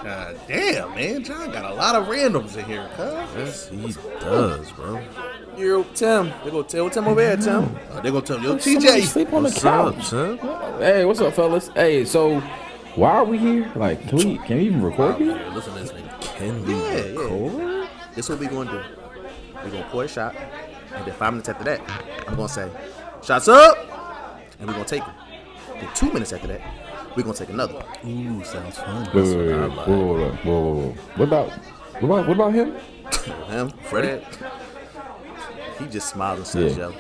God damn, man. John got a lot of randoms in here, cuz. Yes, he does, bro. Yo, Tim. They go tell Tim over here, Tim. They gonna tell me, yo, Somebody TJ. sleep on the What's up, couch. Tim? Hey, what's up, fellas? Hey, so why are we here? Like, can we even record here? Yeah, listen to this nigga. Can we record? This is what we gonna do. We gonna pour a shot, and then 5 minutes after that, I'm gonna say, "Shots up," and we gonna take them. Then 2 minutes after that, we gonna take another. Ooh, sounds fun. Whoa. What about him? Him, Freddie. He just smiled and says, Yeah. "Yo."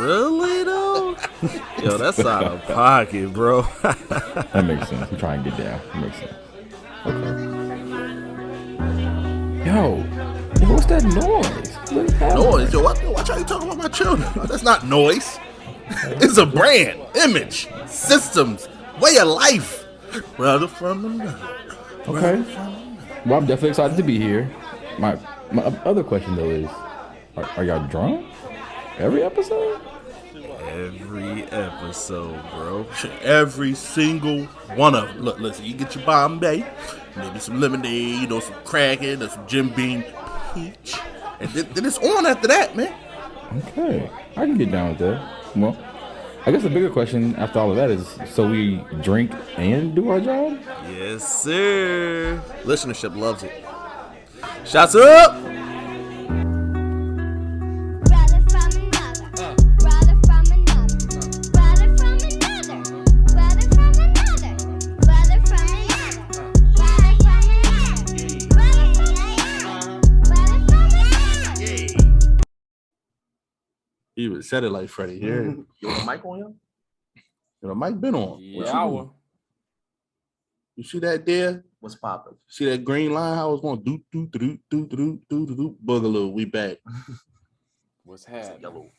Really though? Yo, that's out of pocket, bro. That makes sense. I'm trying to get down. That makes sense. Okay. Yo, what's that noise? What is happening? Noise, yo, watch how you talking about my children. That's not noise. It's a brand, image, systems, way of life. Brother from another. Okay. Well, I'm definitely excited to be here. My other question though is, are y'all drunk every episode? Every episode, bro. Every single one of them. Look, listen, you get your Bombay, maybe some lemonade, or some Kraken, or some Jim Beam peach, and then it's on after that, man. Okay, I can get down with that. Well, I guess the bigger question after all of that is, so we drink and do our job? Yes, sir. Listenership loves it. Shots up. Brother from another, brother from another, brother from another, brother from another, brother from another, brother from another, brother from another. You even said it like Freddie. Yeah. You want a mic on you? You know, Mike been on. What you doing? You see that there? What's poppin'? See that green line? How it's going do boogaloo. We back. What's It's a yellow.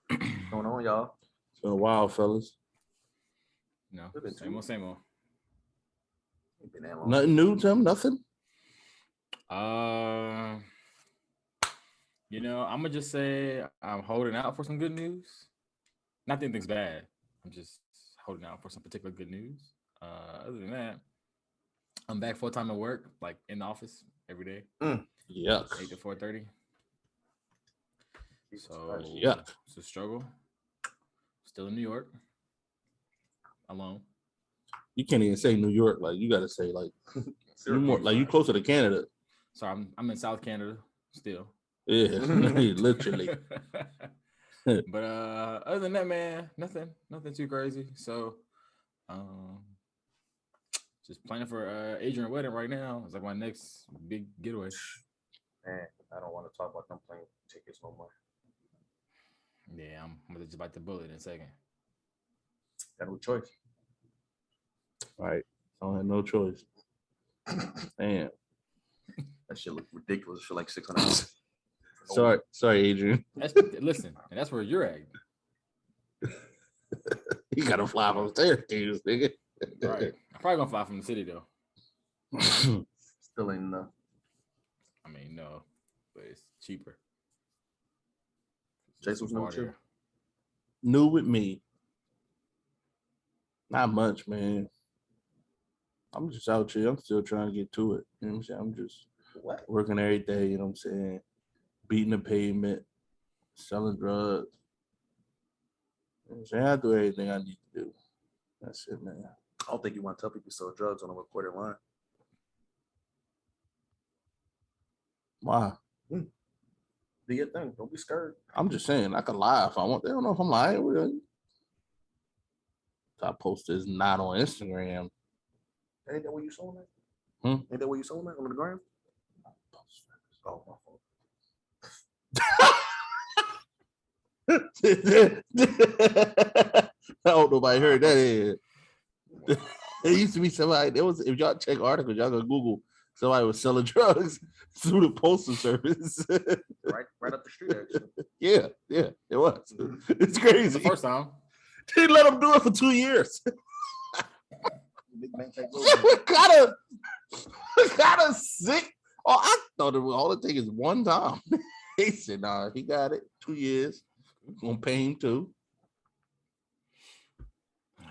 What's going on, y'all? It's been a while, fellas. No, same old. Ain't been that long. Nothing new, Tim? Nothing? You know, I'm gonna just say I'm holding out for some good news. Not that anything's bad. I'm just holding out for some particular good news. Other than that, I'm back full time at work, like in the office every day, Yuck. 8 to 4:30. So Yuck. it's a struggle. Still in New York, alone. You can't even say New York. Like, you got to say, like, you more like you closer to Canada. So I'm in South Canada still. Yeah, literally. But other than that, man, nothing too crazy. So just planning for Adrian wedding right now. It's like my next big getaway. Man, I don't want to talk about them plane tickets no more. Yeah, I'm gonna just bite the bullet in a second. Got no choice. All right. I don't have no choice. Damn. That shit look ridiculous for like $600. Sorry, Adrian. Listen, and that's where you're at. You got to fly from Syracuse, nigga. Right. I'm probably gonna fly from the city though. Still ain't enough. I mean, no, but it's cheaper. Jason, what's new with you? New with me. Not much, man. I'm just out here. I'm still trying to get to it. You know what I'm saying? I'm just working every day, you know what I'm saying? Beating the pavement, selling drugs. You know what I'm saying? I do everything I need to do. That's it, man. I don't think you want to tell people you sell drugs on a recorded line. Why? Do your thing. Don't be scared. I'm just saying, I can lie if I want. They don't know if I'm lying. Really. So I post this not on Instagram. Ain't that where you sold that? Ain't that where you sold that on the gram? Oh, my fault. I hope nobody heard that. There used to be somebody. There was, if y'all check articles, y'all go Google. Somebody was selling drugs through the postal service. right up the street, actually. Yeah, it was. It's crazy. The first time. They let them do it for 2 years. got a sick. Oh, I thought it was all it takes is one time. They said, nah, he got it. 2 years. We're gonna pay him too.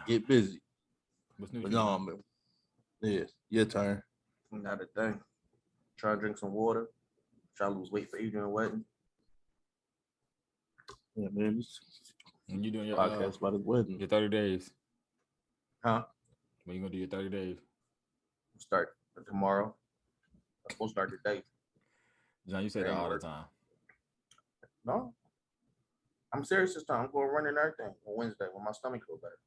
Get busy. What's new? But no, man. Yeah, your turn. Not a thing. Try to drink some water. Try to lose weight for Adrian wedding. Yeah, man. This When you doing your podcast about his wedding. your 30 days. Huh? When you gonna do your 30 days? Start tomorrow. I'm supposed to start today. John, you say that all the time. No. I'm serious this time. I'm going to run and everything on Wednesday when my stomach feels better.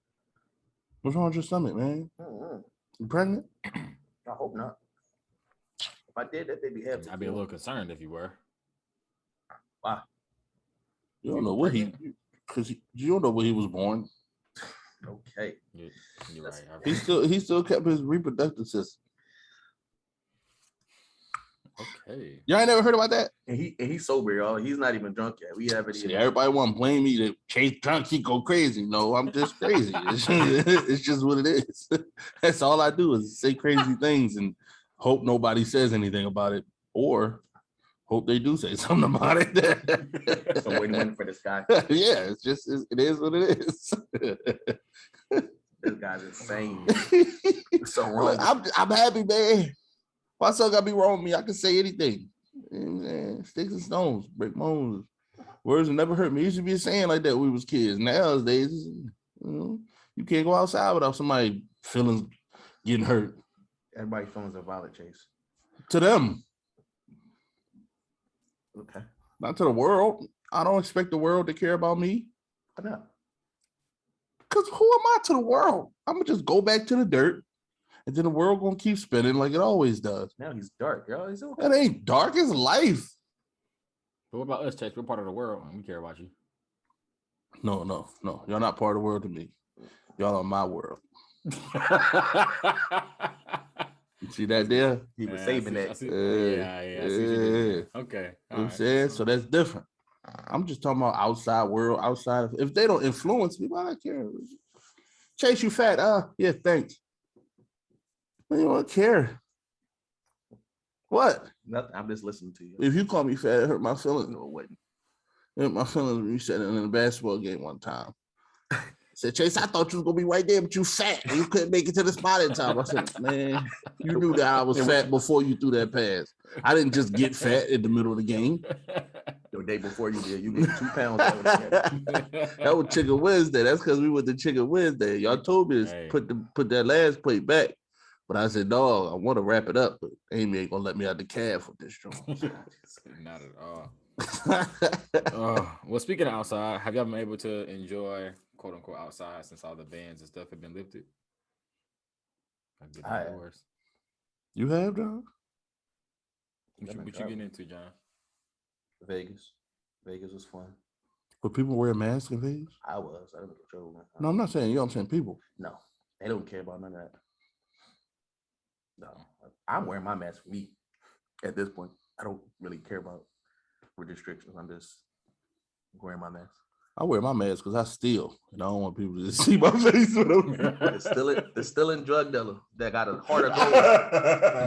What's wrong with your stomach, man? Mm-hmm. You pregnant? I hope not. If I did, that baby have to. I'd be a little concerned if you were. Why? You don't know what because you don't know where he was born. Okay. You're right. He still kept his reproductive system. Okay. Y'all ain't never heard about that? And he's sober, y'all. He's not even drunk yet. We haven't See, even. everybody want to blame me that Chase drunk, he go crazy. No, I'm just crazy. It's just what it is. That's all I do is say crazy things and hope nobody says anything about it, or hope they do say something about it. So waiting for this guy. Yeah, it is what it is. This guy's insane. So wrong. I'm happy, man. My son gotta be wrong with me. I can say anything. Sticks and stones, break bones. Words never hurt me. Used to be a saying like that when we was kids. Nowadays, you can't go outside without somebody feelings getting hurt. Everybody's feelings are valid, Chase. To them. Okay. Not to the world. I don't expect the world to care about me. Why not? Because who am I to the world? I'm going to just go back to the dirt. And then the world gonna keep spinning like it always does. Now he's dark, yo. He's okay. That ain't dark, it's life. But what about us, Chase? We're part of the world and we care about you. No. Y'all not part of the world to me. Y'all are my world. You see that there? He was saving that. I see okay. You know what I'm saying? So that's different. I'm just talking about outside world, outside of, if they don't influence me, why I care? Chase, you fat. Yeah, thanks. I don't care. What? Nothing. I'm just listening to you. If you call me fat, it hurt my feelings. No, it wouldn't. It hurt my feelings when you said it in a basketball game one time. I said, Chase, I thought you was gonna be right there, but you fat. You couldn't make it to the spot in time. I said, man, you knew that I was fat before you threw that pass. I didn't just get fat in the middle of the game. The day before you did, you gained 2 pounds. That was Chicken Wednesday. That's because we went to Chicken Wednesday. Y'all told me to put that last plate back. But I said, no, I want to wrap it up, but Amy ain't gonna let me out the cab for this joint. Not at all. Well, speaking of outside, have y'all been able to enjoy quote unquote outside since all the bans and stuff have been lifted? I have. You have, dog? What you getting into, John? Vegas. Vegas was fun. But people wear masks in Vegas? I was. I didn't control. No, I'm not saying you. I'm saying people. No, they don't care about none of that. No, I'm wearing my mask for me at this point. I don't really care about restrictions. I'm just wearing my mask. I wear my mask because I steal, and I don't want people to see my face with them. The stealing drug dealer that got a heart of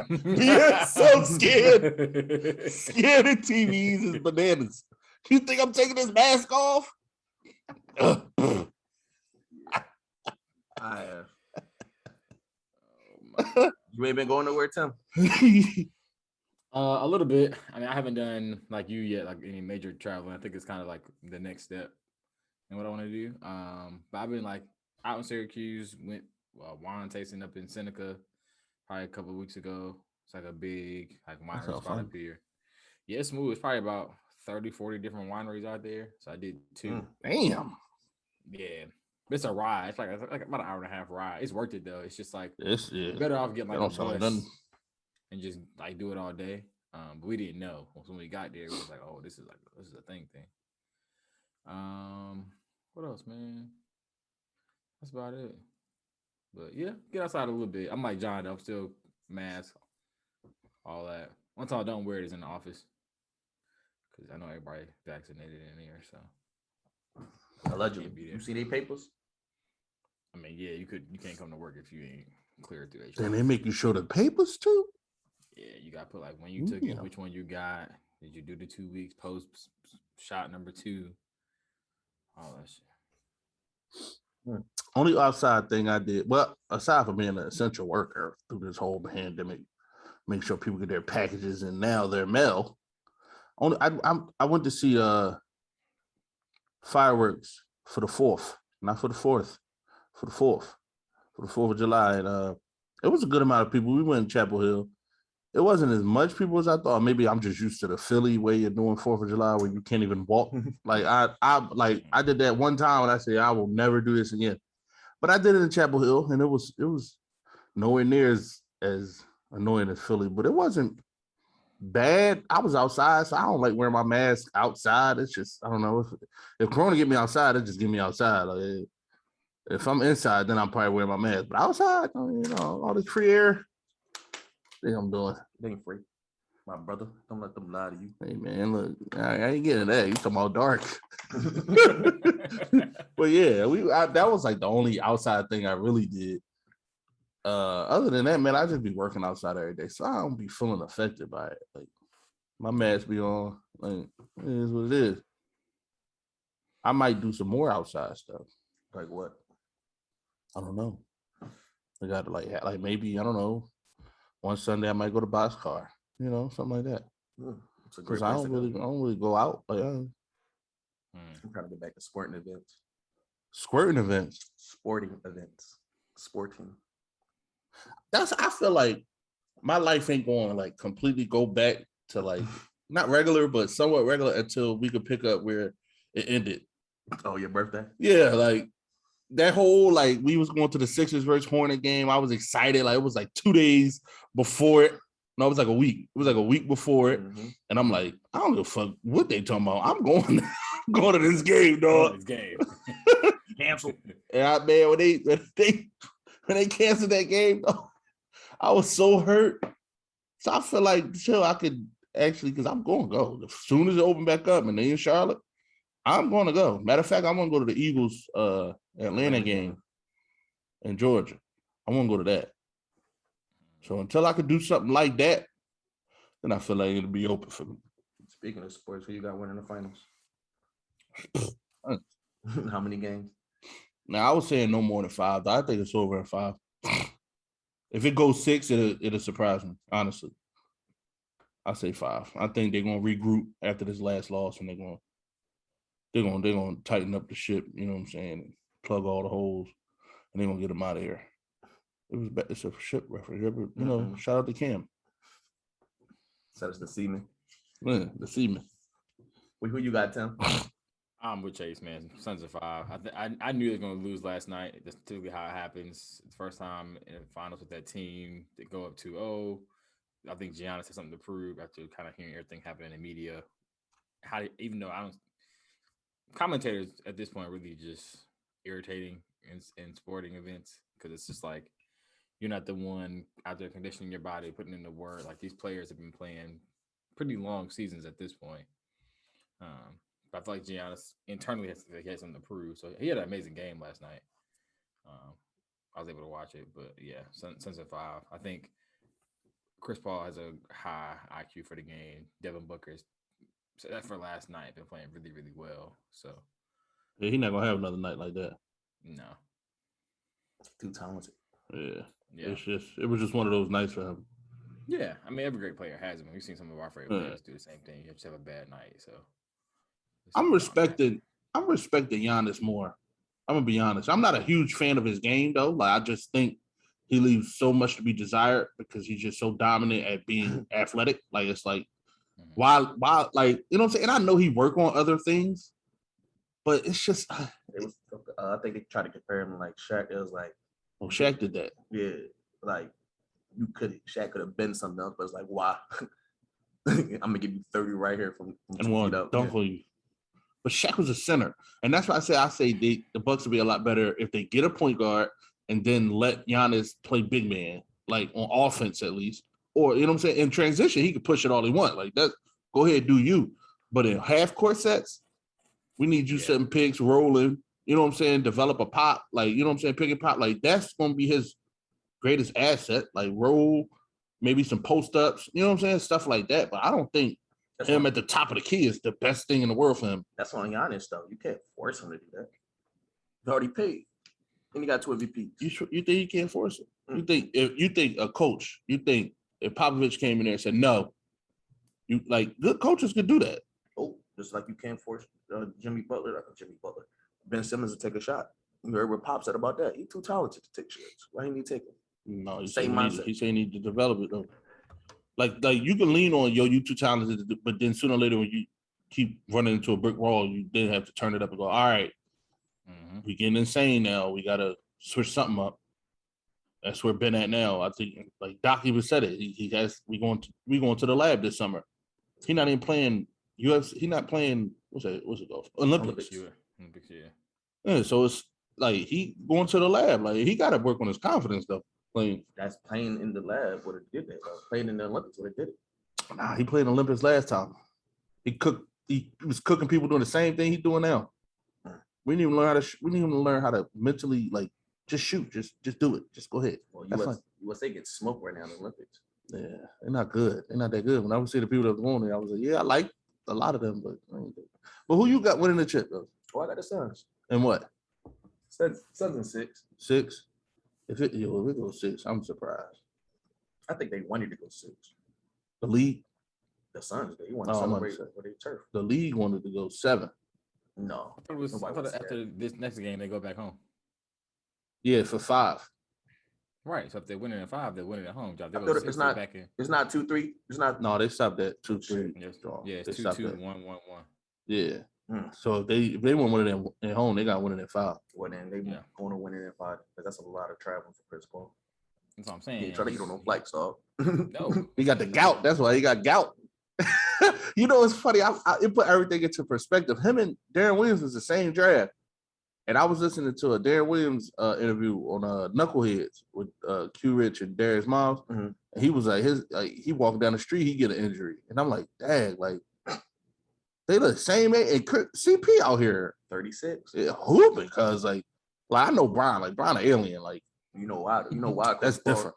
gold. Yeah, so scared. Scared of TVs is bananas. You think I'm taking this mask off? I have. You ain't been going nowhere, Tim? A little bit. I mean, I haven't done like you yet, like any major traveling. I think it's kind of like the next step in what I want to do. But I've been like out in Syracuse, went wine tasting up in Seneca probably a couple of weeks ago. It's like a big like winery spot up here. Yeah, it's smooth. It's probably about 30, 40 different wineries out there. So I did 2. Damn. Yeah. It's a ride. It's like about an hour and a half ride. It's worth it though. It's just like you're better off getting like a bus and just like do it all day. But we didn't know. When we got there, we was like, oh, this is a thing. What else, man? That's about it. But yeah, get outside a little bit. I'm like John, I'm still mask, all that. One time I don't wear it is in the office. Because I know everybody vaccinated in here, so allegedly. You see their papers? I mean, yeah, you can't come to work if you ain't cleared through that. Then they make you show the papers too? Yeah, you got to put like when you took it, which one you got, did you do the 2 weeks post shot number 2, all that shit. Only outside thing I did, well, aside from being an essential worker through this whole pandemic, make sure people get their packages and now their mail. Only I went to see fireworks for the 4th, not for the 4th, for the 4th, for the 4th of July, and it was a good amount of people. We went in Chapel Hill. It wasn't as much people as I thought. Maybe I'm just used to the Philly way you're doing 4th of July where you can't even walk. Like I did that one time and I said I will never do this again. But I did it in Chapel Hill and it was nowhere near as annoying as Philly, but it wasn't bad. I was outside, so I don't like wearing my mask outside. It's just I don't know if Corona get me outside, it just get me outside. Like if I'm inside, then I'm probably wearing my mask. But outside, all this free air. Thing I'm doing. They ain't free. My brother, don't let them lie to you. Hey man, look, I ain't getting that. You talking about dark? But yeah, that was like the only outside thing I really did. Other than that, man, I just be working outside every day, so I don't be feeling affected by it. Like my mask be on. Like it is what it is. I might do some more outside stuff. Like what? I don't know. I got to like maybe I don't know. One Sunday I might go to boxcar, something like that. Because I don't really go out. Like, I'm trying to get back to sporting events. Squirting events. Sporting events. Sporting. I feel like my life ain't going to like completely go back to like not regular, but somewhat regular until we could pick up where it ended. Oh, your birthday? Yeah, like that whole like we was going to the Sixers versus Hornet game. I was excited. Like it was like 2 days before it. No, it was like a week. It was like a week before it. Mm-hmm. And I'm like, I don't give a fuck what they talking about. I'm going to this game, dog. This game. Cancel. And man, when they canceled that game, dog, I was so hurt. So I feel like chill, I could actually, because I'm going to go. As soon as it open back up and they in Charlotte, I'm going to go. Matter of fact, I'm going to go to the Eagles Atlanta game in Georgia. I want to go to that. So until I could do something like that, then I feel like it'll be open for me. Speaking of sports, who you got winning the finals? How many games? Now I was saying no more than 5. I think it's over in 5. If it goes 6, it'll surprise me. Honestly, I say 5. I think they're gonna regroup after this last loss, and they're gonna tighten up the ship. You know what I'm saying? And plug all the holes, and they're gonna get them out of here. It's a ship reference. Shout out to Cam. So it's the seaman. Yeah, the seaman. Who you got, Tim? I'm with Chase, man. Suns are 5. I knew they were going to lose last night. That's typically how it happens. It's the first time in the finals with that team. They go up 2-0. I think Giannis has something to prove after kind of hearing everything happen in the media. Even though commentators at this point are really just irritating in sporting events because it's just like you're not the one out there conditioning your body, putting in the work. Like these players have been playing pretty long seasons at this point. But I feel like Giannis internally has something to prove. So he had an amazing game last night. I was able to watch it, but yeah, Suns at 5. I think Chris Paul has a high IQ for the game. Devin Booker's that for last night been playing really, really well. So yeah, he's not gonna have another night like that. No, too talented. Yeah. It was just one of those nights for him. Yeah, I mean every great player has them. We've seen some of our favorite players do the same thing. You just have a bad night. So I'm respecting Giannis more. I'm gonna be honest. I'm not a huge fan of his game though. Like I just think he leaves so much to be desired because he's just so dominant at being athletic. Like it's like why like you know what I'm saying? And I know he work on other things, but it's just it was I think they tried to compare him to like Shaq. It was like Shaq did that. Yeah, like Shaq could have been something else, but it's like why? I'm gonna give you 30 right here from and one dunk on you. But Shaq was a center, and that's why I say the Bucks would be a lot better if they get a point guard and then let Giannis play big man, like on offense at least, or you know what I'm saying. In transition, he could push it all he wants. Like that, go ahead, do you. But in half court sets, we need you setting picks, rolling. You know what I'm saying? Develop a pop, like you know what I'm saying. Pick and pop, like that's gonna be his greatest asset. Like roll, maybe some post ups. You know what I'm saying? Stuff like that. But I don't think him at the top of the key is the best thing in the world for him. That's on Giannis though. You can't force him to do that. You already paid. And he got 2 MVPs. You think he can't force it? You think a coach? You think if Popovich came in there and said no, you like good coaches could do that? Oh, just like you can't force Jimmy Butler. Ben Simmons to take a shot. You heard what Pop said about that. He's too talented to take shots. Why didn't he take it? No, he Same mindset. He said he need to develop it though. Like you can lean on you too talented, but then sooner or later when you keep running into a brick wall, you then have to turn it up and go, all right, we getting insane now. We gotta switch something up. That's where Ben at now. I think like Doc even said it. We going to the lab this summer. He not even playing UFC. He not playing what's it called? Olympics. Yeah, so it's like he going to the lab. Like he got to work on his confidence though. Playing. That's playing in the lab what it did that. Playing in the Olympics what it did it. Nah, he played in Olympics last time. He was cooking people doing the same thing he's doing now. We didn't even learn how to mentally like just shoot. Just do it. Just go ahead. Well, USA gets smoked right now in the Olympics. Yeah, they're not good. They're not that good. When I would see the people that was on there, I was like, yeah, I like a lot of them, but who you got winning the chip though? Oh, I got the Suns. And what? Suns in 6. 6? If it goes 6, I'm surprised. I think they wanted to go 6. The league? The Suns, they want to celebrate for their turf. The league wanted to go 7. No. I thought after this next game, they go back home. Yeah, for 5. Right. So if they're winning at 5, they're winning at home. It's not 2-3. It's not. No, they stopped at 2-3. Yeah, it's 2-2, 1-1-1. Yeah. So if they want winning at home, they got winning at 5. Well, then they going to win it at 5 because that's a lot of traveling for Chris Paul. That's what I'm saying. He trying to get on no flights, dog. No, he got the gout. That's why he got gout. You know, it's funny. It put everything into perspective. Him and Darren Williams was the same draft. And I was listening to a Darren Williams interview on Knuckleheads with Q Rich and Darius Miles. And he was like, he walked down the street, he get an injury. And I'm like, dang, like, they the same age. And CP out here 36. Hooping, because like I know Brian, like Brian an alien. Like, you know why that's different.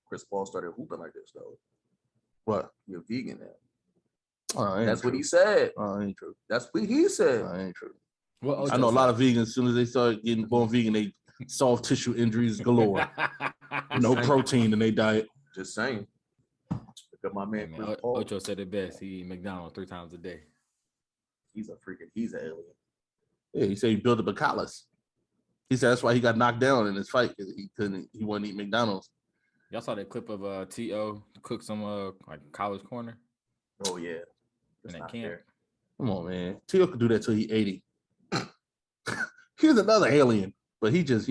Chris Paul started hooping like this, though. What? You're vegan now. That's what he said. Ain't true. That's what he said. Ain't true. Well, I know a lot of vegans. As soon as they start getting born vegan, they soft tissue injuries galore. No protein in their diet. Just saying. Look at my man. Ocho said it best. He eat McDonald's 3 times a day. He's an alien. Yeah, he said he built a Bacallus. He said that's why he got knocked down in his fight because he wouldn't eat McDonald's. Y'all saw that clip of T.O. cook some like college corner? Oh yeah. In that camp. Fair. Come on, man. T.O. could do that till he 80. He's another alien, but he just,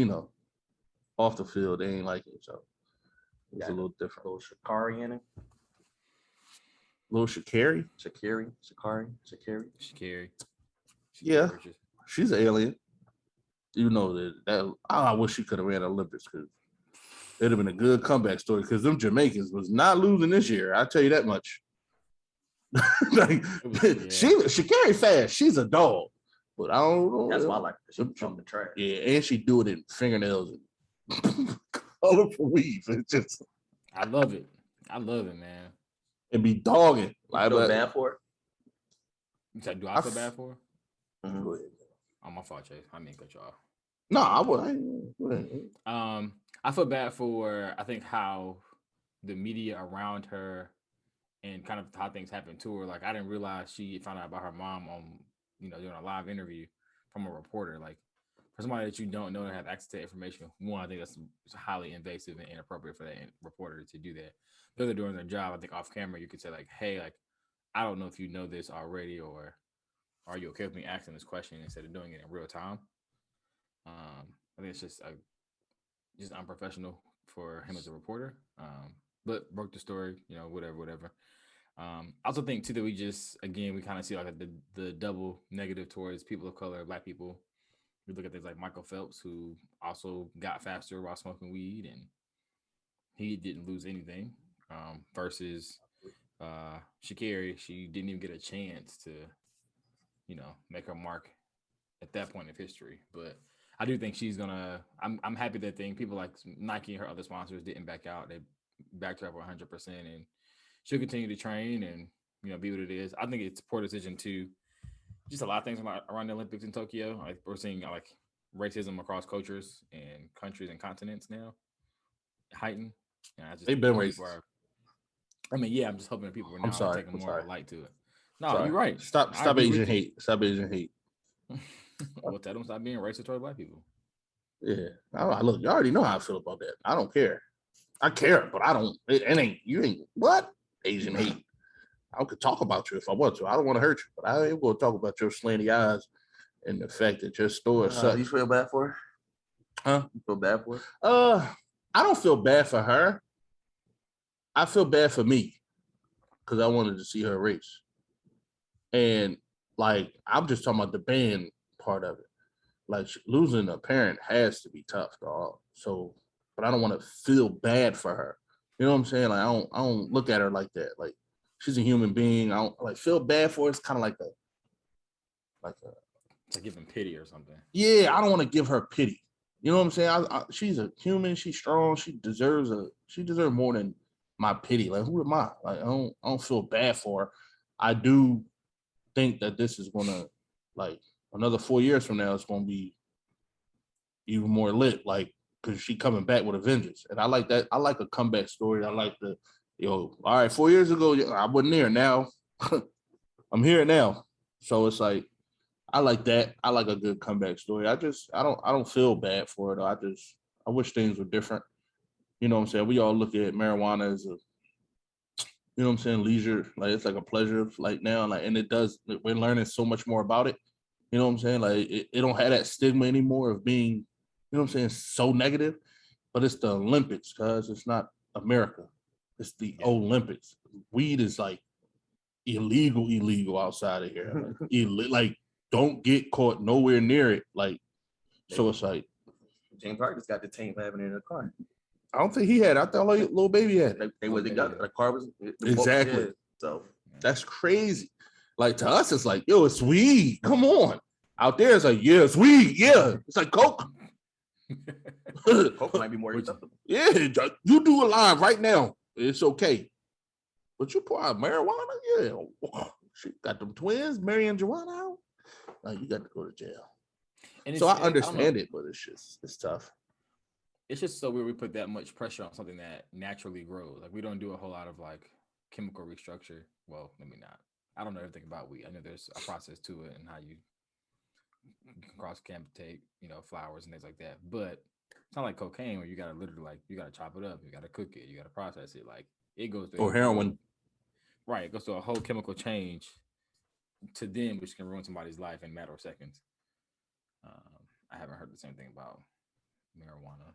off the field, they ain't like him. So it's a little different. Little Sha'Carri in it. Little Sha'Carri? Sha'Carri. Yeah. She's an alien. You know that I wish she could have ran the Olympics because it'd have been a good comeback story because them Jamaicans was not losing this year. I'll tell you that much. Sha'Carri fast. She's a dog. But I don't know. That's why I like her. She jumped the track. Yeah, and she do it in fingernails and colorful weave. It's just I love it. Man. And be dogging. Like, feel bad for her? You said, do I feel bad for her? Go ahead. Oh, my fault, Chase. I mean, cut you off. No, I wouldn't. I feel bad for, I think, how the media around her and kind of how things happened to her. Like, I didn't realize she found out about her mom on, doing a live interview from a reporter. Like, for somebody that you don't know and have access to information, one, I think that's highly invasive and inappropriate for that reporter to do that. If they're doing their job, I think off camera, you could say, like, hey, like, I don't know if you know this already, or are you okay with me asking this question instead of doing it in real time? I think it's just unprofessional for him as a reporter. But broke the story, whatever. I also think too that we kind of see like the double negative towards people of color, Black people. We look at things like Michael Phelps, who also got faster while smoking weed, and he didn't lose anything. Versus Sha'Carri, she didn't even get a chance to, make her mark at that point of history. But I do think she's gonna. I'm happy that people like Nike and her other sponsors didn't back out. They backed her up 100%, and she'll continue to train and be what it is. I think it's a poor decision to just a lot of things around the Olympics in Tokyo. Like we're seeing like racism across cultures and countries and continents now heightened. And I just They've been hope racist. people are- I mean, yeah, I'm just hoping that people are now I'm sorry. taking I'm more of sorry. a light to it. No, Sorry. you're right. Stop I agree with Asian you. hate. Stop Asian hate. Well, tell them stop being racist toward black people. Yeah. Look, you already know how I feel about that. I don't care. I care, but I don't. It ain't. You ain't what Asian hate. I could talk about you if I want to. I don't want to hurt you, but I ain't going to talk about your slanty eyes and the fact that your store sucks. You feel bad for her? Huh? You feel bad for her? I don't feel bad for her. I feel bad for me because I wanted to see her race. And like, I'm just talking about the band part of it. Like, losing a parent has to be tough, dog. So, but I don't want to feel bad for her. You know what I'm saying? Like, I don't look at her like that. Like, she's a human being. I don't like feel bad for her. It's kind of like It's like giving pity or something. yeah, I don't want to give her pity. You know what I'm saying? She's a human. She's strong. She deserves more than my pity. Like, who am I? Like, I don't feel bad for her. I do think that this is gonna, like, another 4 years from now, it's gonna be even more lit. Like, because she coming back with a vengeance, and I like that. I like a comeback story. I like all right, 4 years ago I wasn't there. Now I'm here now. So it's like, I like that. I like a good comeback story. I don't feel bad for it. I wish things were different. You know what I'm saying? We all look at marijuana as a, you know what I'm saying, leisure. Like, it's like a pleasure, like, now. Like, and we're learning so much more about it. You know what I'm saying? Like, it don't have that stigma anymore of being, you know what I'm saying, so negative. But it's the Olympics, cuz it's not America. It's the Olympics. Weed is like illegal outside of here. Like, don't get caught nowhere near it. Like, so it's like, James Harden just got detained for having it in a car. I don't think he had. I thought like little baby had. They got the car was Exactly. So that's crazy. Like, to us, it's like, yo, it's weed. Come on. Out there, it's like, yeah, it's weed. Yeah, it's like coke. Coke might be more acceptable. Yeah, you do a line right now. It's okay. But you pour out marijuana, yeah. She got them twins, Mary and Joanna out. Like, you got to go to jail. And so I understand it, but it's tough. It's just so weird we put that much pressure on something that naturally grows. Like, we don't do a whole lot of like chemical restructure. Well, maybe not. I don't know everything about weed. I know there's a process to it and how you cross-contaminate, flowers and things like that. But it's not like cocaine where you gotta literally, like, you gotta chop it up, you gotta cook it, you gotta process it. Like, it goes through, or heroin. Right, it goes through a whole chemical change to them, which can ruin somebody's life in a matter of seconds. I haven't heard the same thing about marijuana.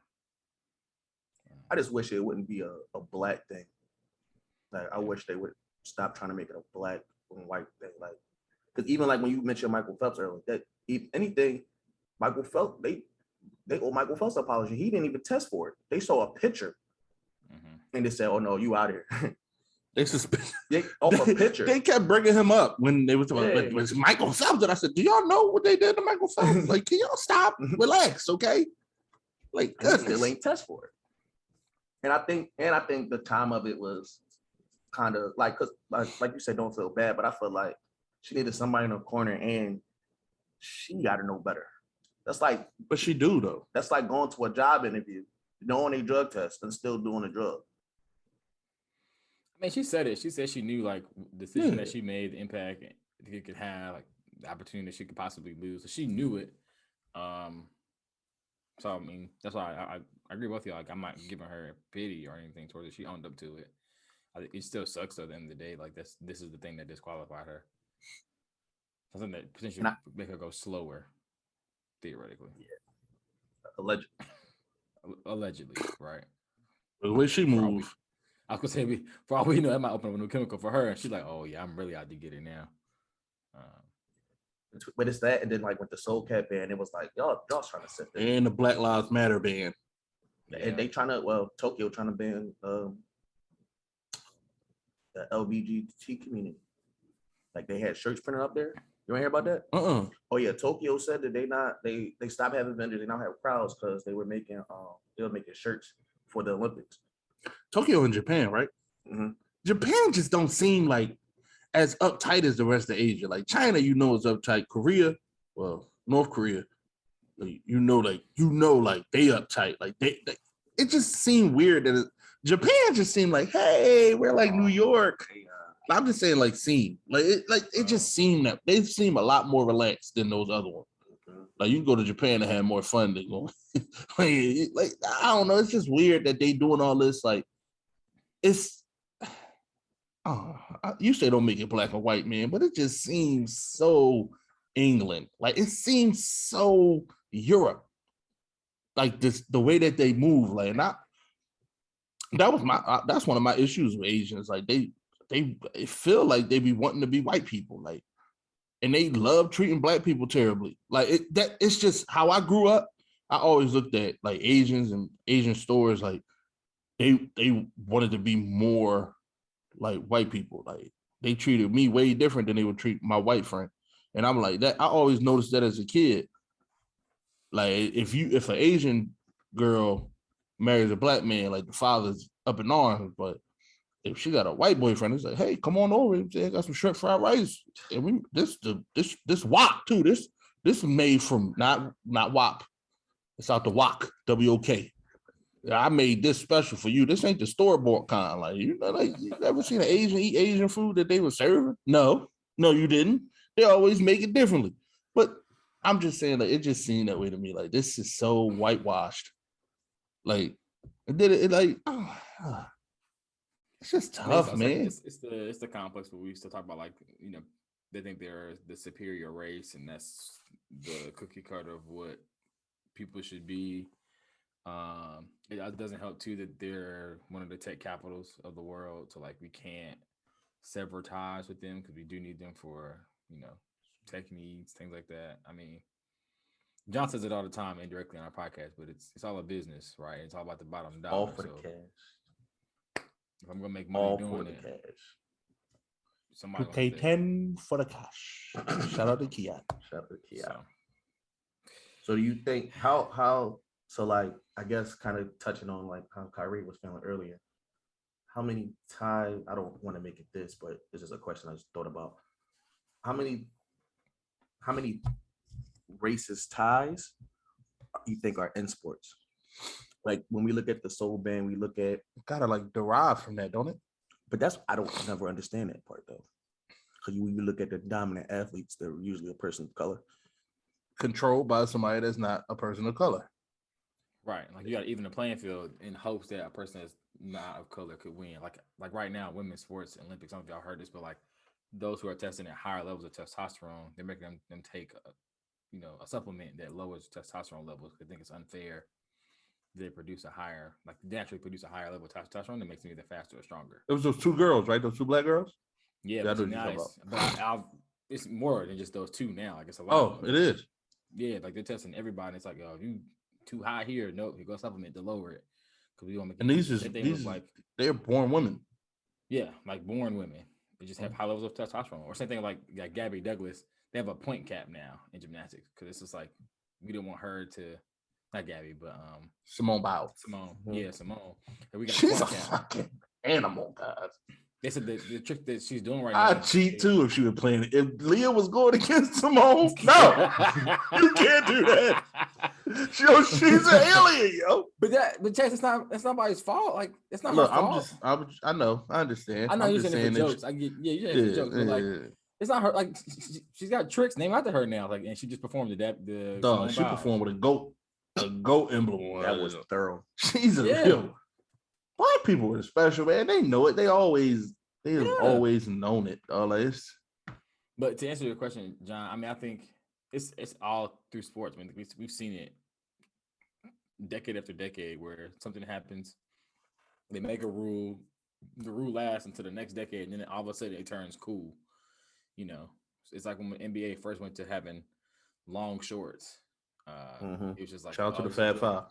I just wish it wouldn't be a black thing. Like, I wish they would stop trying to make it a black and white thing. Like, because even like when you mentioned Michael Phelps earlier, that if anything, Michael Phelps, they owe Michael Phelps an apology. He didn't even test for it. They saw a picture and they said, "Oh no, you out here." They suspended off a picture. They kept bringing him up when they were talking about it was Michael Phelps. And I said, do y'all know what they did to Michael Phelps? Like, can y'all stop? Relax, okay? Like, still ain't test for it. And I think the time of it was kind of like, cause like you said, don't feel bad, but I feel like she needed somebody in the corner and she got to know better. That's like, but she do though. That's like going to a job interview, knowing a drug test and still doing a drug. I mean, she said it. She said she knew, like, the decision that she made, the impact it could have, like, the opportunity that she could possibly lose. So she knew it. So I mean, that's why I agree with you. Like, I'm not giving her pity or anything towards it. She owned up to it. I think it still sucks though, at the end of the day. Like, this is the thing that disqualified her. Something that potentially make her go slower, theoretically. Yeah. Allegedly, right? The way she moved. I was gonna say, for all we know, that might open up a new chemical for her, and she's like, "Oh yeah, I'm really out to get it now." But it's that, and then like with the Soul Cat band, it was like y'all trying to set that. And the Black Lives Matter band, and they trying to Tokyo trying to ban the LGBT community. Like, they had shirts printed up there. You want to hear about that? Oh yeah, Tokyo said that they stopped having vendors. They now have crowds because they were making shirts for the Olympics. Tokyo and Japan, right? Mm-hmm. Japan just don't seem like as uptight as the rest of Asia. Like, China, is uptight. Korea, well, North Korea, like they uptight, like they it just seemed weird that Japan just seemed like, hey, we're like New York. I'm just saying, like, it just seemed that they seem a lot more relaxed than those other ones. Like, you can go to Japan and have more fun than going. like, I don't know. It's just weird that they doing all this. Like, it's. You say don't make it black and white, man, but it just seems so England. Like, it seems so Europe. Like this, the way that they move. Like, that's one of my issues with Asians. Like, they feel like they be wanting to be white people. Like. And they love treating black people terribly. Like it's just how I grew up. I always looked at like Asians and Asian stores, like they wanted to be more like white people. Like they treated me way different than they would treat my white friend. And I'm like that. I always noticed that as a kid. Like if an Asian girl marries a black man, like the father's up in arms, but if she got a white boyfriend, it's like, hey, come on over. I got some shrimp fried rice. And this wok too. This is made from not wok. It's out the wok, W-O-K. Yeah, I made this special for you. This ain't the store-bought kind. Like, you ever seen an Asian eat Asian food that they were serving? No, you didn't. They always make it differently. But I'm just saying, like, it just seemed that way to me. Like, this is so whitewashed. Like, it's just tough, man. Like it's the complex, but we used to talk about, like, they think they're the superior race, and that's the cookie cutter of what people should be. It doesn't help too that they're one of the tech capitals of the world, so like we can't sever ties with them because we do need them for tech needs, things like that. I mean, John says it all the time indirectly on our podcast, but it's all a business, right? It's all about the bottom dollar. All for the cash. If I'm gonna make money doing it, somebody pay 10 for the cash. Shout out to Kia. So do you think how so, like, I guess kind of touching on like how Kyrie was feeling earlier, how many ties, I don't want to make it this, but this is a question I just thought about. How many racist ties you think are in sports? Like when we look at the soul band, we look at gotta like derive from that, don't it? But I don't never understand that part though. Because when you look at the dominant athletes, they're usually a person of color, controlled by somebody that's not a person of color. Right. Like you got to even the playing field in hopes that a person that's not of color could win. Like right now, women's sports, Olympics. I don't know if y'all heard this, but like those who are testing at higher levels of testosterone, they're making them take a supplement that lowers testosterone levels. They think it's unfair. They naturally produce a higher level of testosterone that makes them either faster or stronger. It was those two girls, right? Those two black girls? Yeah, that's nice. But it's more than just those two now. Like it's a lot. Oh, it is. Yeah, like they're testing everybody. It's like, if you too high here, nope, you go supplement to lower it. Because we want to make these like they're born women. Yeah, like born women. They just have high levels of testosterone. Or same thing like Gabby Douglas. They have a point cap now in gymnastics because it's just like we didn't want her to. Not Gabby, but Simone Biles. Simone. Yeah, Simone. And we got she's a fucking animal, guys. They said the trick that she's doing right now. I'd cheat too if she was playing it. If Leah was going against Simone, no, you can't do that. Yo, she's an alien, yo. But Chase, it's nobody's fault. Like it's not. Look, I know, I understand. I know you're saying it for jokes. I get, you saying it for jokes, but like it's not her. Like she's got tricks named after her now. Like, and she just performed the dog. She performed with a goat emblem. That was thorough. She's a real. Black people are special, man. They know it. They always known it. But to answer your question, John, I mean, I think it's all through sports. I mean, we've seen it decade after decade where something happens, they make a rule, the rule lasts until the next decade, and then all of a sudden it turns cool. It's like when the NBA first went to having long shorts. It was just like shout out to the Fab Five.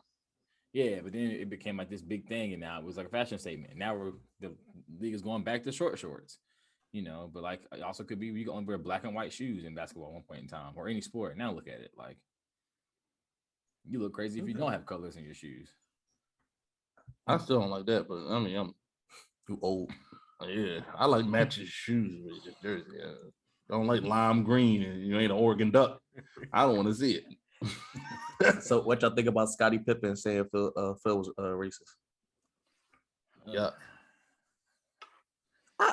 Yeah, but then it became like this big thing, and now it was like a fashion statement. Now the league is going back to short shorts, But like, it also could be you can only wear black and white shoes in basketball at one point in time, or any sport. Now look at it, like you look crazy if you don't have colors in your shoes. I still don't like that, but I mean, I'm too old. Yeah, I like matching shoes with your jersey. I don't like lime green and you ain't an Oregon Duck. I don't want to see it. So what y'all think about Scottie Pippen saying Phil was racist? Yeah. My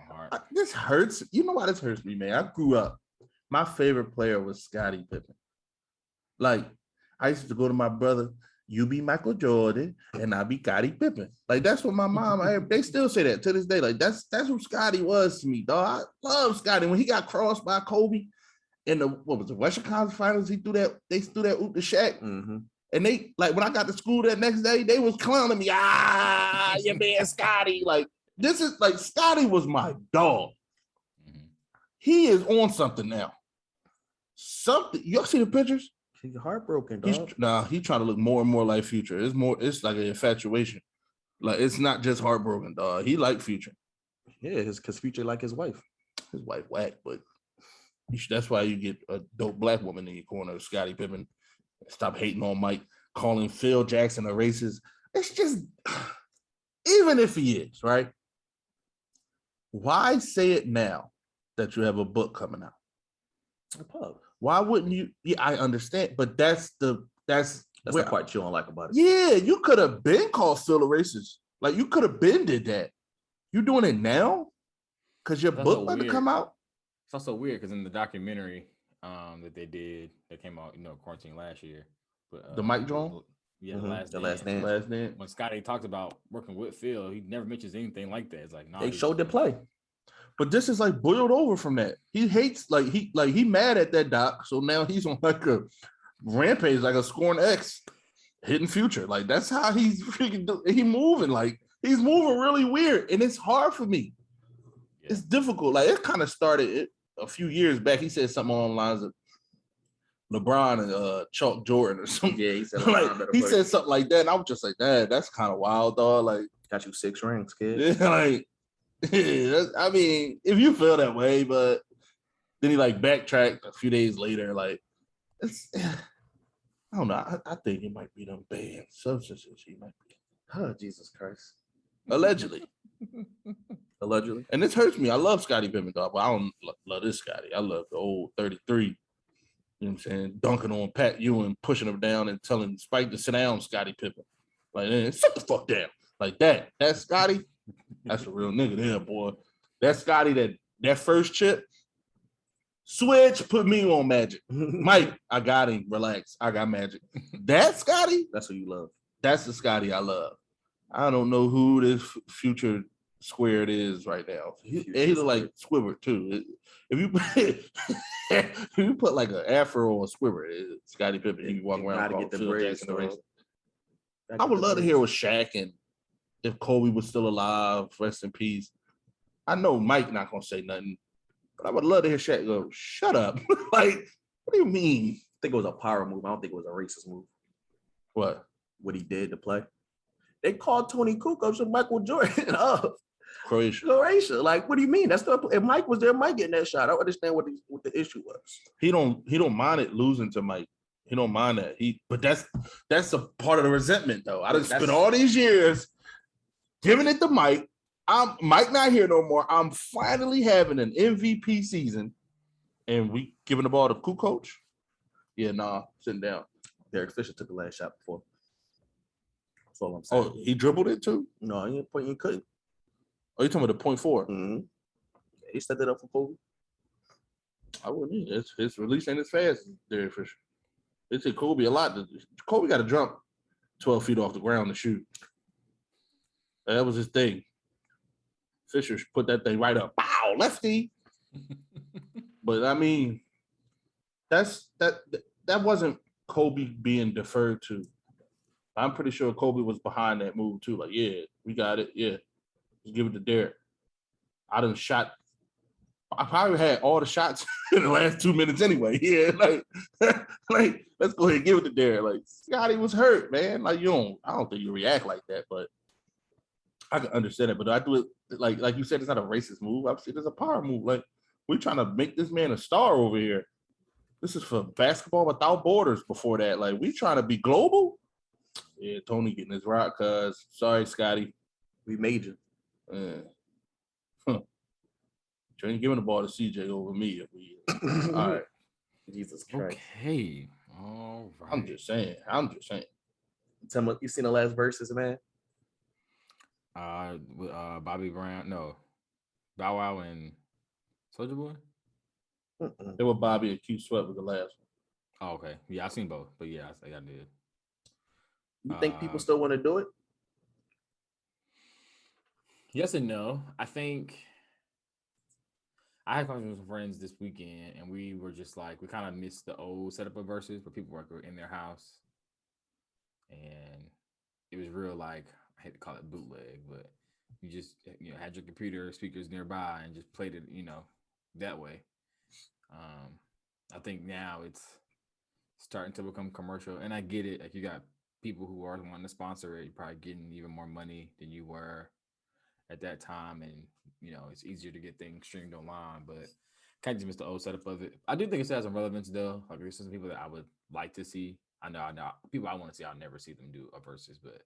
heart. This hurts. You know why this hurts me, man? I grew up. My favorite player was Scottie Pippen. Like, I used to go to my brother, you be Michael Jordan, and I be Scottie Pippen. Like, that's what my mom, they still say that to this day. Like, that's what Scottie was to me, dog. I love Scottie. When he got crossed by Kobe in the, Western Conference Finals, they threw that oop to Shaq. Mm-hmm. And they, like, when I got to school that next day, they was clowning me. Your man Scottie. Like, this is, like, Scottie was my dog. Mm-hmm. He is on something now. Y'all see the pictures? He's heartbroken, dog. He's trying to look more and more like Future. It's like an infatuation. Like, it's not just heartbroken, dog. He like Future. Yeah, because Future like his wife. His wife whack, but that's why you get a dope black woman in your corner, Scottie Pippen. Stop hating on Mike, calling Phil Jackson a racist. It's just, even if he is, right? Why say it now that you have a book coming out? Why wouldn't you? Yeah, I understand, but that's the part you don't like about it. Yeah, you could have been called Phil a racist. Like, you could have been did that. You doing it now because your book about to come out. It's also weird because in the documentary that they did that came out, quarantine last year, but the Mike Jones, yeah, the last dance. When Scottie talked about working with Phil, he never mentions anything like that. It's like, they showed the play. But this is like boiled over from that. He hates, he mad at that doc. So now he's on like a rampage, like a scorn X hitting Future. Like, that's how he's freaking he moving. Like, he's moving really weird. And it's hard for me. Yeah. It's difficult. Like, it kind of started a few years back. He said something along the lines of LeBron and Chalk Jordan or something. Yeah, he said he said something like that. And I was just like, that's kind of wild, dog. Like, got you 6 rings, kid. Yeah, like, I mean, if you feel that way, but then he like backtracked a few days later. Like, it's, I don't know. I think it might be them banned substances. He might be. Oh, Jesus Christ. Allegedly. Allegedly. And this hurts me. I love Scottie Pippen, dog, but I don't love this Scottie. I love the old 33. You know what I'm saying? Dunking on Pat Ewing, pushing him down and telling Spike to sit down, Scottie Pippen. Like, sit the fuck down. Like that. That's Scottie. That's a real nigga there, boy. That Scottie, that first chip, switch, put me on Magic. Mike, I got him. Relax. I got Magic. That Scottie, that's who you love. That's the Scottie I love. I don't know who this Future squared is right now. He look like Squidward too. If you put like an afro on Squidward, Scottie Pippen, he can walk around. Gotta get the braids. I would love to hear with Shaq and if Kobe was still alive, rest in peace. I know Mike not gonna say nothing, but I would love to hear Shaq go, shut up. Like, what do you mean? I think it was a power move. I don't think it was a racist move. What he did to play. They called Tony Kukoc and Michael Jordan up. Croatia. Like, what do you mean? That's still, if Mike was there, Mike getting that shot. I don't understand what the issue was. He don't mind it losing to Mike. He don't mind that. But that's a part of the resentment though. I done spent all these years giving it to Mike. Mike not here no more. I'm finally having an MVP season, and we giving the ball to Kukoc. Yeah, sitting down. Derek Fisher took the last shot before. That's all I'm saying. Oh, he dribbled it too? No, he couldn't. Oh, you talking about the .4? Mm-hmm. He set it up for Kobe. I wouldn't. His release ain't as fast as Derek Fisher. They say Kobe a lot. Kobe got to jump 12 feet off the ground to shoot. That was his thing. Fisher put that thing right up. Pow, lefty. But I mean, that wasn't Kobe being deferred to. I'm pretty sure Kobe was behind that move too. Like, yeah, we got it. Yeah, just give it to Derek. I probably had all the shots in the last 2 minutes anyway. Yeah, like let's go ahead and give it to Derek. Like, Scottie was hurt, man. Like, I don't think you react like that, but I can understand it. But I do it like you said, it's not a racist move. I've said it's a power move. Like, we're trying to make this man a star over here. This is for basketball without borders. Before that, like, we trying to be global. Yeah, Tony getting his rock, cuz. Sorry, Scottie. We made you. You ain't giving the ball to CJ over me. All right. Jesus Christ. Okay. All right. I'm just saying. Tell me, you seen the last verses, man? With Bobby Brown, no, Bow Wow and Soulja Boy. It was Bobby and Q Sweat was the last one. Oh, okay. Yeah, I've seen both, but yeah, I think I did. You think people still want to do it? Yes and no. I think I had conversations with some friends this weekend, and we were just like, we kind of missed the old setup of verses where people were in their house, and it was real like, I hate to call it bootleg, but you just had your computer speakers nearby and just played it, that way. I think now it's starting to become commercial, and I get it. Like, you got people who are wanting to sponsor it, you're probably getting even more money than you were at that time, and it's easier to get things streamed online, but kind of just missed the old setup of it. I do think it still has some relevance though. Like, there's some people that I would like to see. I know people I want to see. I'll never see them do a versus, but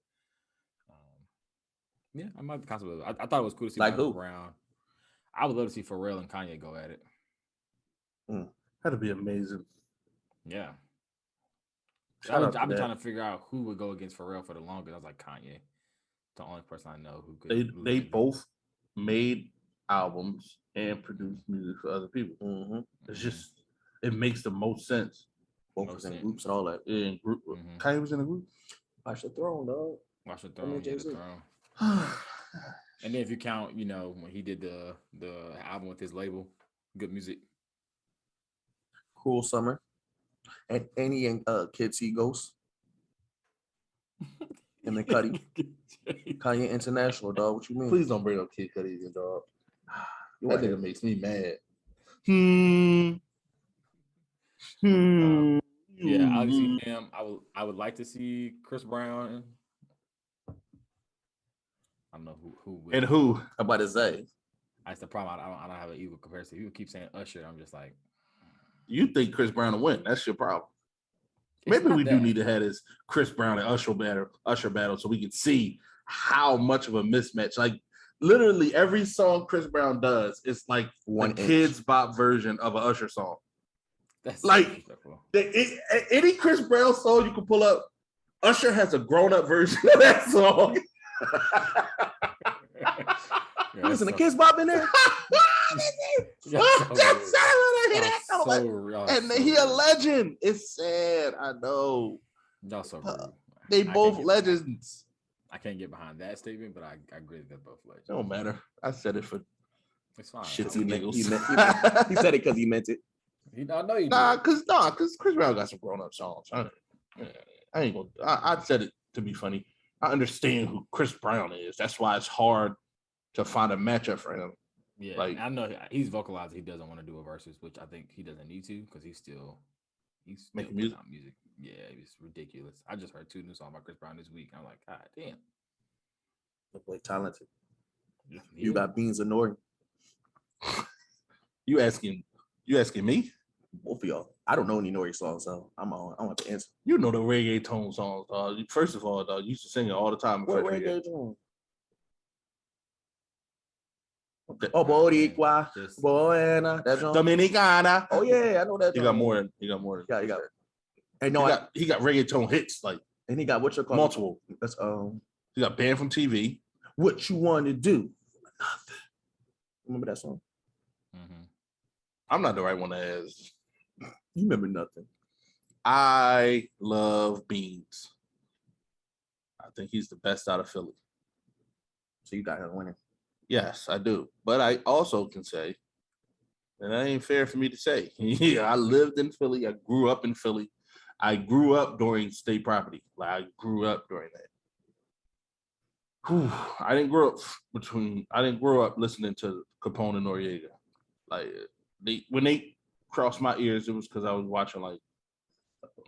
yeah, I might be constantly. I thought it was cool to see Like Michael who? Brown. I would love to see Pharrell and Kanye go at it. That'd be amazing. Yeah. Shout I've out to been that. trying to figure out who would go against Pharrell for the longest. I was like, Kanye, the only person I know who could. They both made albums and produced music for other people. Mm-hmm. It's just, it makes the most sense. Both was in groups and all that. Yeah, in group. Kanye was in a group. Watch the Throne, dog. Watch the Throne. Yeah, the Throne. And then if you count, when he did the album with his label, Good Music. Cruel Summer. And any Kids See Ghosts. And then Cudi. Kanye International, dog. What you mean? Please don't bring up Kid Cudi again, dog. That nigga makes me mad. Yeah, obviously him. I would like to see Chris Brown. I don't know who would. And who? How about his say? That's the problem. I don't have an equal comparison. People keep saying Usher. I'm just like, You think Chris Brown will win? That's your problem. Maybe we do need to have this Chris Brown and Usher battle so we can see how much of a mismatch. Like, literally every song Chris Brown does is like one Kids Bop version of an Usher song. That's like any Chris Brown song you can pull up, Usher has a grown-up version of that song. Listen, the Kids Bop in there. And he a legend. It's sad. I know. Y'all so rude. They both legends. I can't get behind that statement, but I agree that they're both legends. Don't matter. I said it for it's fine. Shitsy niggas. He said it because he meant it. Because Chris Brown got some grown up songs. I ain't gonna. I said it to be funny. I understand who Chris Brown is. That's why it's hard to find a matchup for him. Yeah, like, I know he's vocalized he doesn't want to do a versus, which I think he doesn't need to because he's still making music. Yeah, it's ridiculous. I just heard 2 new songs by Chris Brown this week. I'm like, God damn. The boy talented. Yeah. You got Beans and N.O.R.E. You asking me? Both of y'all. I don't know any N.O.R.E. songs, so I don't have to answer. You know the reggaeton songs, dog. First of all, dog, you used to sing it all the time. What reggaeton? Oh, Boricua, Buena, that John. Dominicana. Oh yeah, I know that. He got more. Yeah, he got. Hey, no, he got reggaeton hits like. And he got what you call multiple. That's He got banned from TV. What you want to do? Nothing. Remember that song? Mm-hmm. I'm not the right one to ask. You remember nothing. I love Beans. I think he's the best out of Philly. So you got him winning. Yes, I do. But I also can say, and that ain't fair for me to say. Yeah, I lived in Philly. I grew up in Philly. I grew up during state property. Like, I grew up during that. Whew, I didn't grow up listening to Capone and Noriega. Like, when they crossed my ears, it was because I was watching like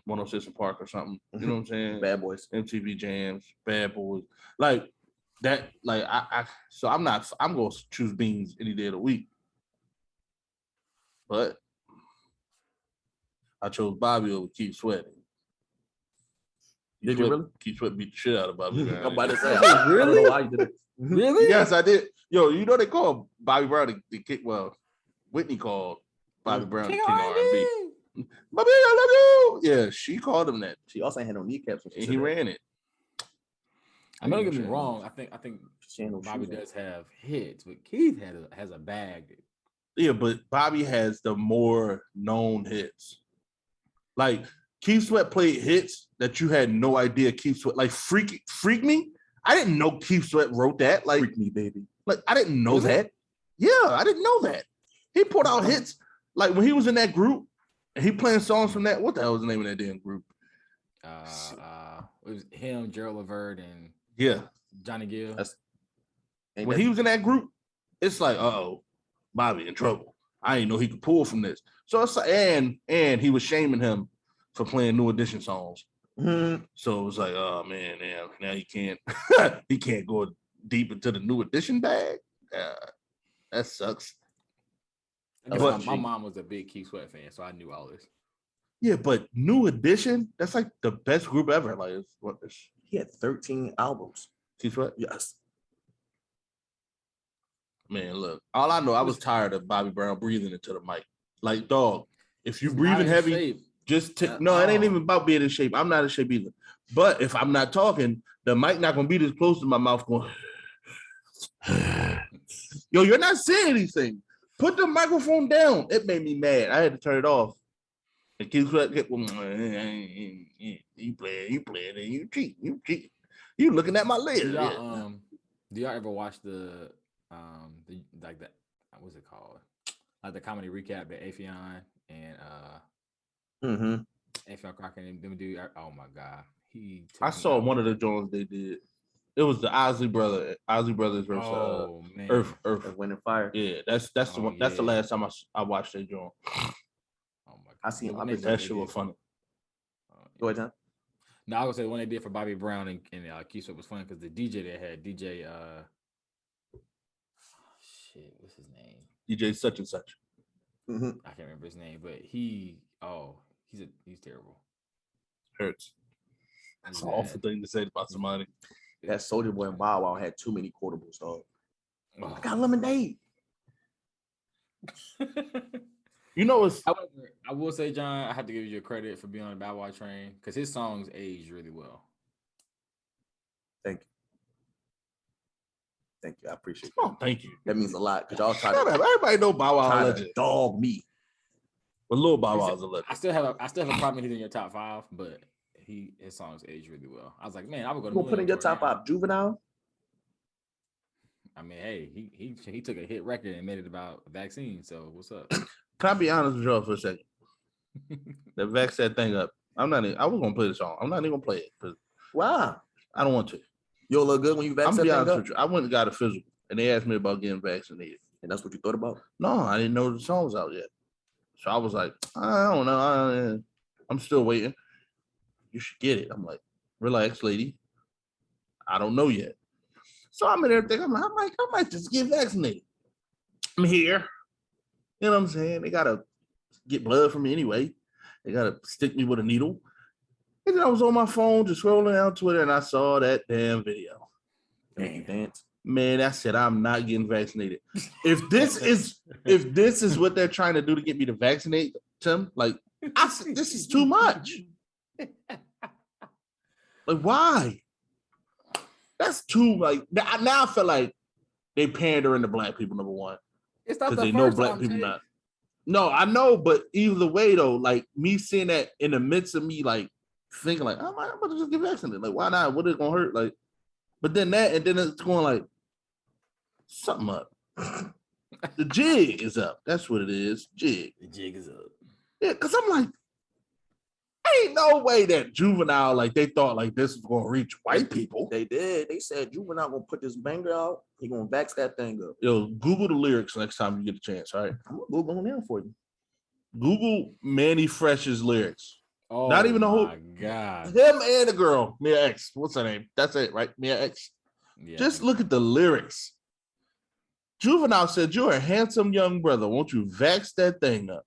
106 in Park or something. You know what I'm saying? Bad Boys, MTV Jams, Bad Boys, like that. Like so I'm gonna choose Beans any day of the week. But I chose Bobby over Keith Sweat. Did you really? Keith Sweat beat the shit out of Bobby. I'm about to say, really? I don't know why you did it. Really? Yes, I did. Yo, you know they call Bobby Brown the king. Well, Whitney called Bobby Brown the king of R&B. Bobby, I love you. Yeah, she called him that. She also ain't had no kneecaps. And he ran it. I know, don't get me wrong. I think Bobby does have hits, but Keith has a bag. Yeah, but Bobby has the more known hits. Like Keith Sweat played hits that you had no idea Keith Sweat, like Freak Me. I didn't know Keith Sweat wrote that. Like Freak Me, baby. Like I didn't know that. Yeah, I didn't know that. He put out hits like when he was in that group and he playing songs from that. What the hell was the name of that damn group? It was him, Gerald Levert, and Johnny Gill. When he was in that group, it's like, Bobby in trouble. I didn't know he could pull from this. So it's like, and he was shaming him for playing New Edition songs. Mm-hmm. So it was like, oh man, now he can't he can't go deep into the New Edition bag. That sucks. But my mom was a big Keith Sweat fan, so I knew all this. Yeah, but New Edition, that's like the best group ever. Like, he had 13 albums. Keith Sweat? Yes. Man, look, all I know, I was tired of Bobby Brown breathing into the mic. Like, dog, if you breathing heavy, just no, it ain't even about being in shape. I'm not in shape either. But if I'm not talking, the mic not gonna be this close to my mouth going. Yo, you're not saying anything. Put the microphone down. It made me mad. I had to turn it off. And Keith Sweat kept, you playing, and you cheat. You looking at my legs. Do y'all ever watch the like that? What's it called? Like the comedy recap that Afion and Afion Crocker and them do. Oh my god, I saw one of the Jones they did. It was the Ozzy Brothers versus Earth, Wind and Fire. Yeah, that's the one. That's the last time I watched that joint. Oh my god, I seen that shit was funny. Go ahead, John. No, I was gonna say the one they did for Bobby Brown and Keith Sweat was funny because the DJ they had, DJ what's his name? DJ such and such. Mm-hmm. I can't remember his name, but he's terrible. Hurts. That's an awful thing to say about somebody. That Soulja Boy and Bow Wow had too many quotables, dog. I got lemonade. You know what's However, I will say, John, I have to give you credit for being on the Bow Wow train because his songs aged really well. Thank you. I appreciate it. Oh, thank you. That means a lot. Because y'all try to everybody know Bow Wow legend. Dog me. But Lil Bow Wow is a legend. I still have a problem he's in your top 5, but his songs age really well. I was like, man, I would go to. You gonna put in your top 5 Juvenile? I mean, hey, he took a hit record and made it about vaccine. So what's up? Can I be honest with y'all for a second? The Vax That Thing Up. I was gonna play the song. I'm not even gonna play it because why? I don't want to. You'll look good when you vaccinated. I'm gonna be honest with you. I went and got a physical, and they asked me about getting vaccinated. And that's what you thought about? No, I didn't know the song was out yet. So I was like, I don't know. I'm still waiting. You should get it. I'm like, relax, lady. I don't know yet. So I'm in there thinking, I might just get vaccinated. I'm here. You know what I'm saying? They gotta get blood from me anyway. They gotta stick me with a needle. And then I was on my phone just scrolling down Twitter and I saw that damn video. Dance. Man, I said I'm not getting vaccinated. If this is what they're trying to do to get me to vaccinate, Tim, like I said, this is too much. Like, why? That's too like now I feel like they pandering to black people, number one. It's not because they know black people not. No, I know, but either way though, like me seeing that in the midst of me like thinking like, I'm about to just get vaccinated. Like, why not? What is it gonna hurt? Like, but then that and then it's going like something up. The jig is up. That's what it is. Jig. The jig is up. Yeah, because I'm like, ain't no way that Juvenile, like they thought like this was gonna reach white people. They did. They said Juvenile gonna put this banger out. He gonna vax that thing up. Yo, Google the lyrics next time you get a chance, all right? I'm gonna Google them now for you. Google Manny Fresh's lyrics. Oh, not even a whole. My God. Him and the girl, Mia X. What's her name? That's it, right? Mia X. Yeah. Just look at the lyrics. Juvenile said, "You're a handsome young brother. Won't you vax that thing up?"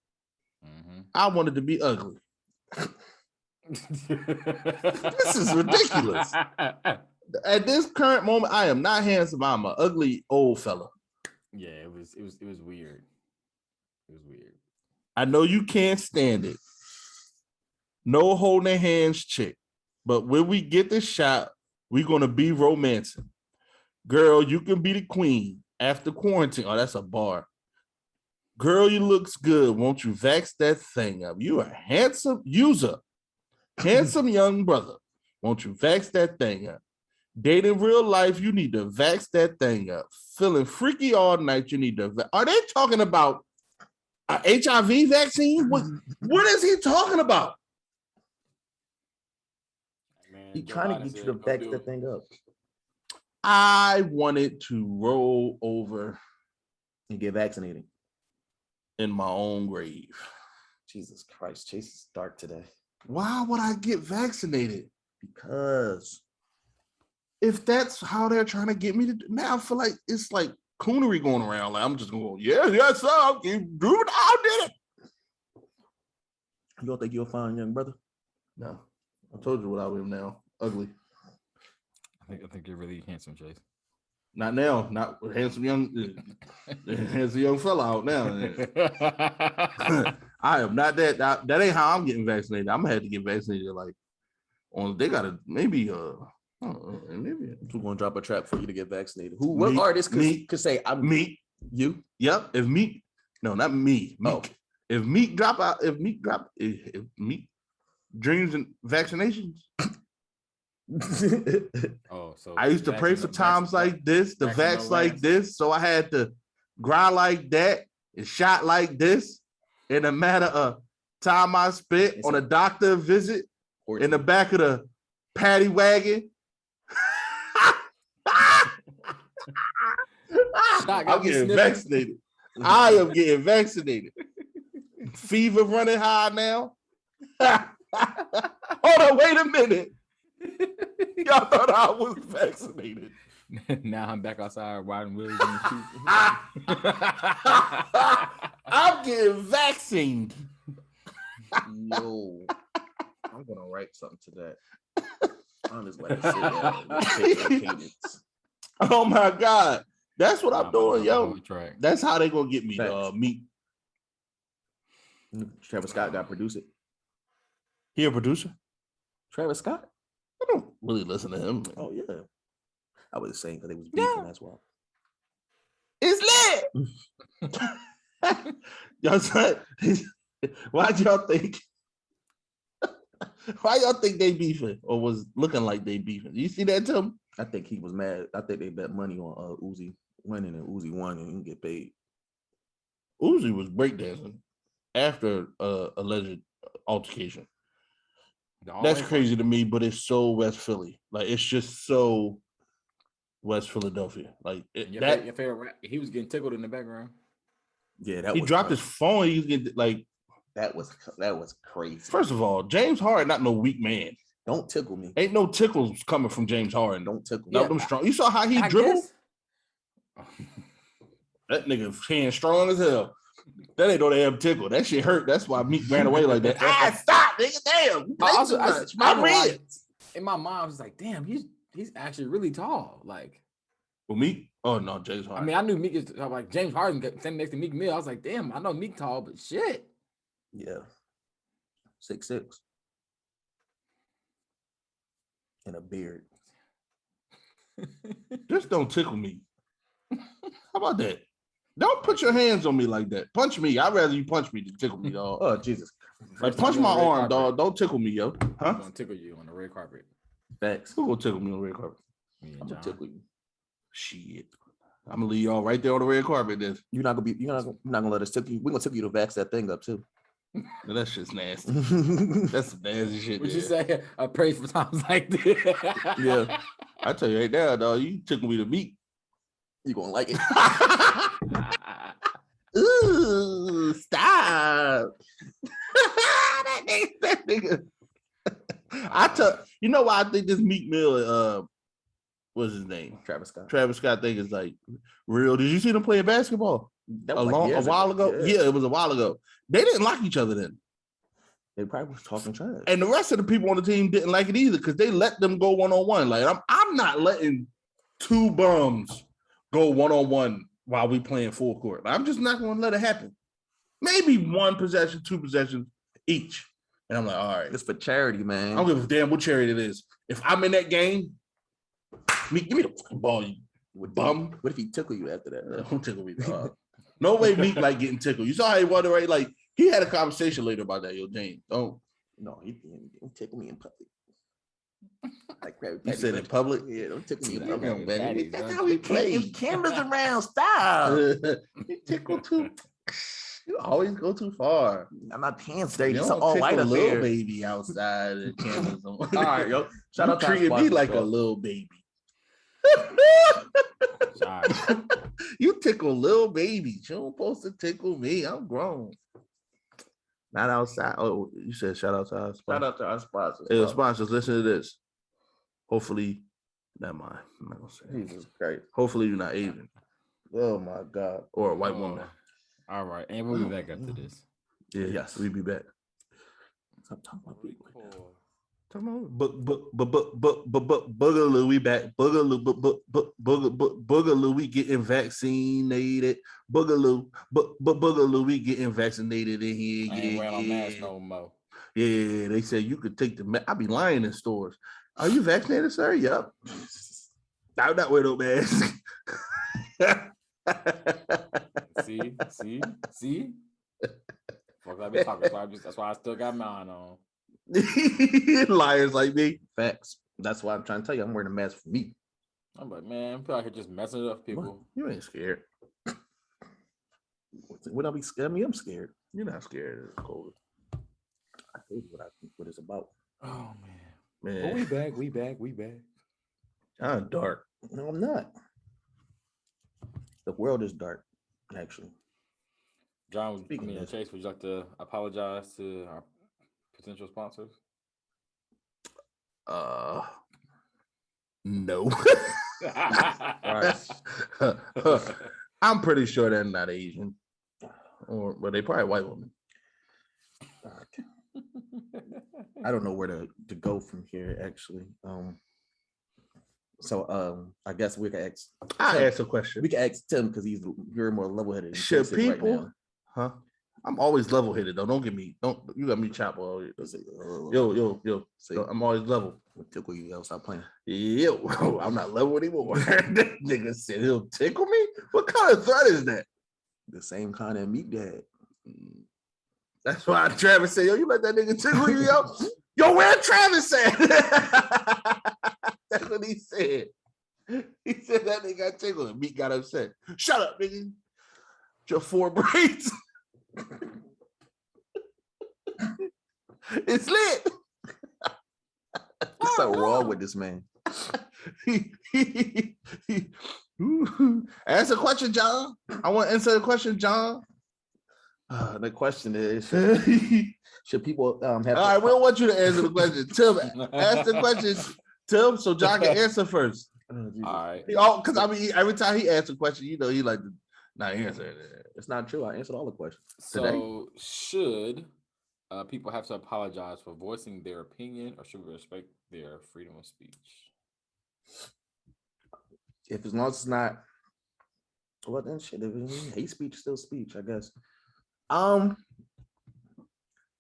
Mm-hmm. I wanted to be ugly. This is ridiculous. At this current moment, I am not handsome. I'm an ugly old fella. Yeah, it was weird. It was weird. I know you can't stand it. no holding hands chick. But when we get the shot, we're gonna be romancing. Girl, you can be the queen after quarantine. Oh, that's a bar. Girl, you looks good. Won't you vax that thing up? You a handsome user. Handsome young brother. Won't you vax that thing up? Date in real life, you need to vax that thing up. Feeling freaky all night, you need to. Are they talking about an HIV vaccine? What is he talking about? Man, He Joe trying to Biden get you said, to "Go back do the it." thing up I wanted to roll over and get vaccinated. in my own grave. Jesus Christ, Chase is dark today. Why would I get vaccinated? Because If that's how they're trying to get me to, now I feel like it's like coonery going around. Like I'm just going, yes, sir. I'll do it. I did it. you don't think you'll find young brother? No, I told you what I am now. Ugly. I think you're really handsome, Chase. Not now. Not handsome young fella out now. I am not that. That ain't how I'm getting vaccinated. I'm gonna have to get vaccinated. Like, on they gotta maybe maybe Who's gonna drop a trap for you to get vaccinated? Who? What artist could say I'm Meek? You? Yep. If Meek, no, not me. Meek. Oh. If Meek dreams and vaccinations. Oh, so I used to pray for times like this, the vax like this, so I had to grind like that and shot like this in a matter of time I spent on a doctor visit in the back of the paddy wagon. I'm getting vaccinated. I am getting vaccinated. Fever running high now. Hold on, wait a minute. Y'all thought I was vaccinated. Now I'm back outside riding wheels. I'm getting vaccinated. Yo, I'm gonna write something to that. I'm just let it sit Oh my God. That's what I'm doing, yo. Track. That's how they gonna get me, Meek. Travis Scott got produce it. He a producer? Travis Scott? I don't really listen to him. Oh yeah. I was saying because they was beefing as well. It's lit. Y'all said, why'd y'all think? Why y'all think they beefing or was looking like they beefing? You see that, Tim? I think he was mad. I think they bet money on Uzi winning, and Uzi won and didn't get paid. Uzi was breakdancing after alleged altercation. That's crazy to me, but it's so West Philly. Like it's just so West Philadelphia. Like your favorite rap, he was getting tickled in the background. Yeah, he dropped his phone. He was getting like that was crazy. First of all, James Harden not no weak man. Don't tickle me. Ain't no tickles coming from James Harden. Don't tickle me. No, them strong. You saw how he dribbled? That nigga hand strong as hell. That ain't no damn tickle. That shit hurt. That's why Meek ran away like that. Stop, nigga. Damn. In my mind, I was like, damn, he's actually really tall. Like, well, Meek? Oh no, James Harden. I mean, I knew Meek is like James Harden standing next to Meek Mill. I was like, damn, I know Meek tall, but shit. Yeah. 6'6". And a beard. Just don't tickle me. How about that? Don't put your hands on me like that. Punch me. I'd rather you punch me than tickle me, dog. Oh, Jesus. Like, punch my arm, dog. Don't tickle me, yo. Huh? I'm gonna tickle you on the red carpet. Facts. Who gonna tickle me on the red carpet? I'm gonna tickle you. Shit. I'm gonna leave y'all right there on the red carpet. Then you're not gonna let us tickle you. We're gonna tickle you to vax that thing up too. No, that shit's nasty. That's some nasty shit. Would you say I pray for times like this? Yeah. I tell you right now, dog, you tickle me to Meek. You gonna like it. Ooh, stop. that nigga. You know why I think this Meek Mill, what's his name? Travis Scott. Travis Scott thing is like real. Did you see them playing basketball? That was a while ago? Yeah, it was a while ago. They didn't like each other then. They probably was talking trash. And the rest of the people on the team didn't like it either because they let them go one-on-one. Like I'm not letting two bums go one-on-one while we playing full court. I'm just not going to let it happen. Maybe one possession, two possessions each. And I'm like, all right. It's for charity, man. I don't give a damn what charity it is. If I'm in that game, Meek, give me the fucking ball, you bum. What if he tickle you after that? Don't tickle me, dog. No way Meek like getting tickled. You saw how he wanted, right? Like, he had a conversation later about that, yo, James. Don't. No, he tickle me in public. Like You said in public? Yeah, don't tickle me in Yeah, public. baby. That's how we play. If cameras around, stop. You tickle too. You always go too far. My pants dirty. You It's don't all tickle white a up little there. baby outside the cameras on. All right, yo. Shout You out to our treating me sponsors, like a bro. little baby. Sorry. You tickle little babies. You don't supposed to tickle me. I'm grown. Not outside. Oh, you said shout out to our sponsors. Shout out to our sponsors. Hey, bro. sponsors, listen to this. Hopefully, never mind. I'm not gonna say it. Jesus Christ. Hopefully, you're not Asian. Oh my God. Or a white woman. All right, and we'll be back after this. Yeah, Yes. we'll be back. Stop talking about people. Come on, Boogaloo, we back. Boogaloo, we getting vaccinated. Boogaloo, we getting vaccinated in here. I ain't wearing no mask no more. Yeah, they said you could take the mask. I be lying in stores. Are you vaccinated, sir? Yup. I'm not wearing no mask. See. Fuck, I be talking. That's why I still got mine on. Liars like me. Facts. That's why I'm trying to tell you. I'm wearing a mask for me. I'm like, man, people out here just messing it up, people. You ain't scared. Would I be scared? I mean, I'm scared. You're not scared of COVID. I told you what I think what it's about. Oh man. Man, Oh, we back. I'm dark. No, I'm not. The world is dark, actually. John, Speaking of this. Chase, would you like to apologize to our potential sponsors? No. Right. I'm pretty sure they're not Asian. But they probably white women. I don't know where to go from here, actually. I guess we can ask. I ask a question. We can ask Tim because you're more level-headed. than Should Chase is right people, now. huh? I'm always level-headed though. You got me chopped all. Yo. See, I'm always level. I'll tickle you. Yo, stop playing. Yo, I'm not level anymore. That nigga said he'll tickle me. What kind of threat is that? The same kind of Meek dad. That's why Travis said, yo, you let that nigga tickle you, yo. Yo, where Travis at? That's what he said. He said that nigga got tickled and Meek got upset. Shut up, nigga. Your 4 braids. It's lit. What's so wrong with this man? Ask a question, John. I want to answer the question, John. The question is, should people have? All right, we don't want you to answer the question. Tim, ask the question, Tim, so John can answer first. All right. Because I mean, every time he asks a question, you know, he like to not answer it. It's not true. I answered all the questions. So should people have to apologize for voicing their opinion, or should we respect their freedom of speech? If as long as it's not, well then shit. If it's hate speech, still speech, I guess. I'm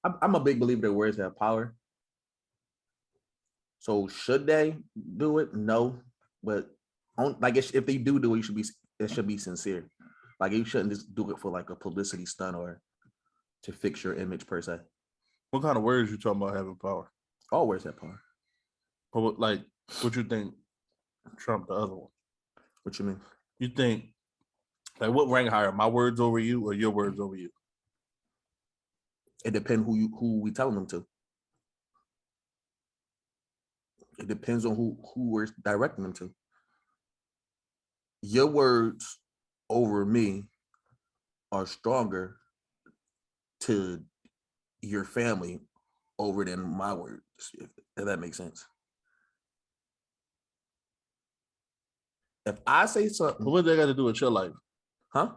a big believer that words have power. So should they do it? No, but if they do it, it should be sincere. Like you shouldn't just do it for like a publicity stunt or to fix your image per se. What kind of words you talking about having power? All words have power. But like, what you think Trump the other one? What you mean? You think, like, what rank higher, my words over you or your words over you? It depends who we telling them to. It depends on who we're directing them to. Your words over me are stronger to your family over than my words, if that makes sense. If I say something, What they got to do with your life? huh?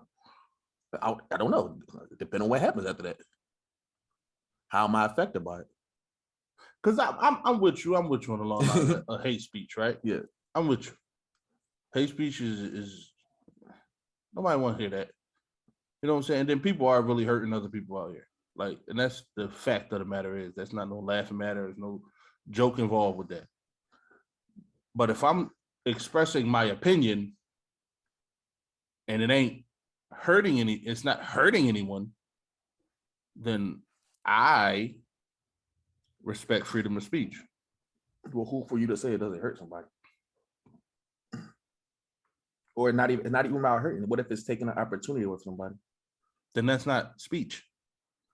I don't know. Depending on what happens after that. How am I affected by it? Because I'm with you. I'm with you on the long line of hate speech, right? Yeah. I'm with you. Hate speech is nobody want to hear that. You know what I'm saying? And then people are really hurting other people out here. Like, and that's the fact of the matter is that's not no laughing matter. There's no joke involved with that. But if I'm expressing my opinion and it's not hurting anyone, then I respect freedom of speech. Well, who for you to say it doesn't hurt somebody? Or it's not even about hurting. What if it's taking an opportunity with somebody? Then that's not speech.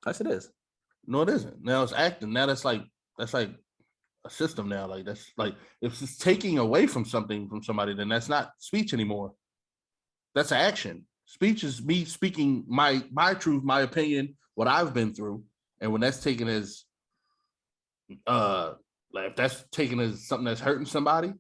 Yes, it is. No, it isn't. Now it's acting. Now that's like a system now. Like that's like if it's taking away from something from somebody, then that's not speech anymore. That's action. Speech is me speaking my truth, my opinion, what I've been through. And when that's taken as like if that's taken as something that's hurting somebody,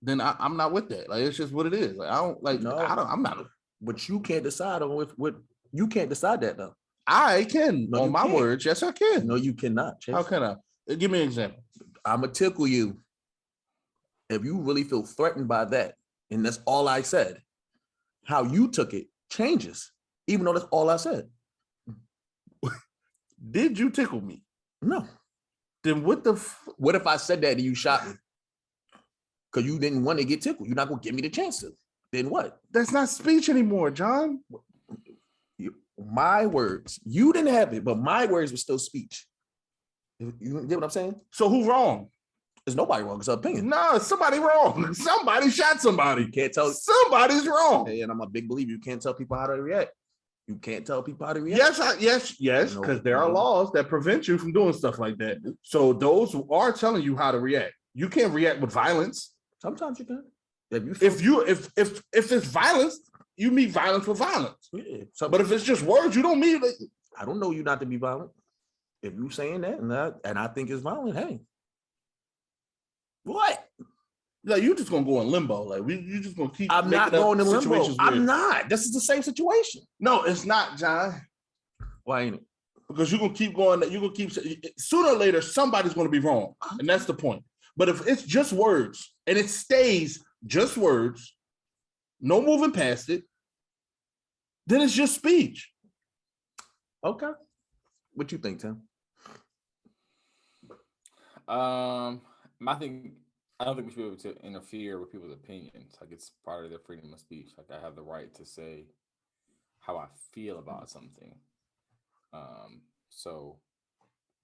then I'm not with that. Like it's just what it is. Like I'm not. But you can't decide on what you can't decide that though. I can on my words. Yes, I can. No, you cannot. Chase. How can I? Give me an example. I'm gonna tickle you. If you really feel threatened by that, and that's all I said, how you took it changes, even though that's all I said. Did you tickle me? No. Then what if I said that and you shot me? Because you didn't want to get tickled. You're not gonna give me the chance to. Then what? That's not speech anymore, John. My words. You didn't have it, but my words were still speech. You get what I'm saying? So who wrong? There's nobody wrong. It's an opinion. No, somebody wrong. Somebody shot somebody. You can't tell. Somebody's wrong. And I'm a big believer. You can't tell people how to react. You can't tell people how to react. Yes, because there are laws that prevent you from doing stuff like that. So those who are telling you how to react. You can't react with violence. Sometimes you can. If it's violence, you meet violence with violence. Yeah. But if it's just words, you don't mean it. I don't know you not to be violent. If you saying that and I think it's violent, hey. What? Like you just gonna go in limbo. Like you just gonna keep. I'm not going in limbo. I'm not. This is the same situation. No, it's not, John. Why ain't it? Because you're gonna keep going. You're gonna keep. Sooner or later, somebody's gonna be wrong, and that's the point. But if it's just words and it stays just words, no moving past it, then it's just speech. Okay. What you think, Tim? I think I don't think we should be able to interfere with people's opinions. Like it's part of their freedom of speech. Like I have the right to say how I feel about something. So,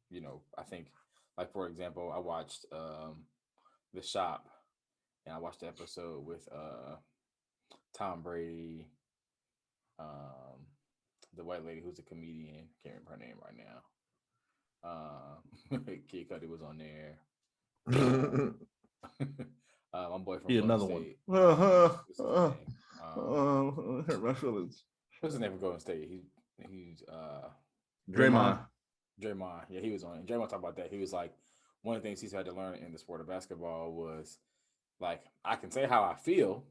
you know, I think, like for example, I watched The Shop, and I watched the episode with Tom Brady, the white lady who's a comedian. Can't remember her name right now. Kid Cudi was on there. My boy from another State. one. Hurt my feelings. What's his name from Golden State? He's Draymond. Yeah, he was on it. Draymond talked about that. He was like, one of the things he's had to learn in the sport of basketball was like, I can say how I feel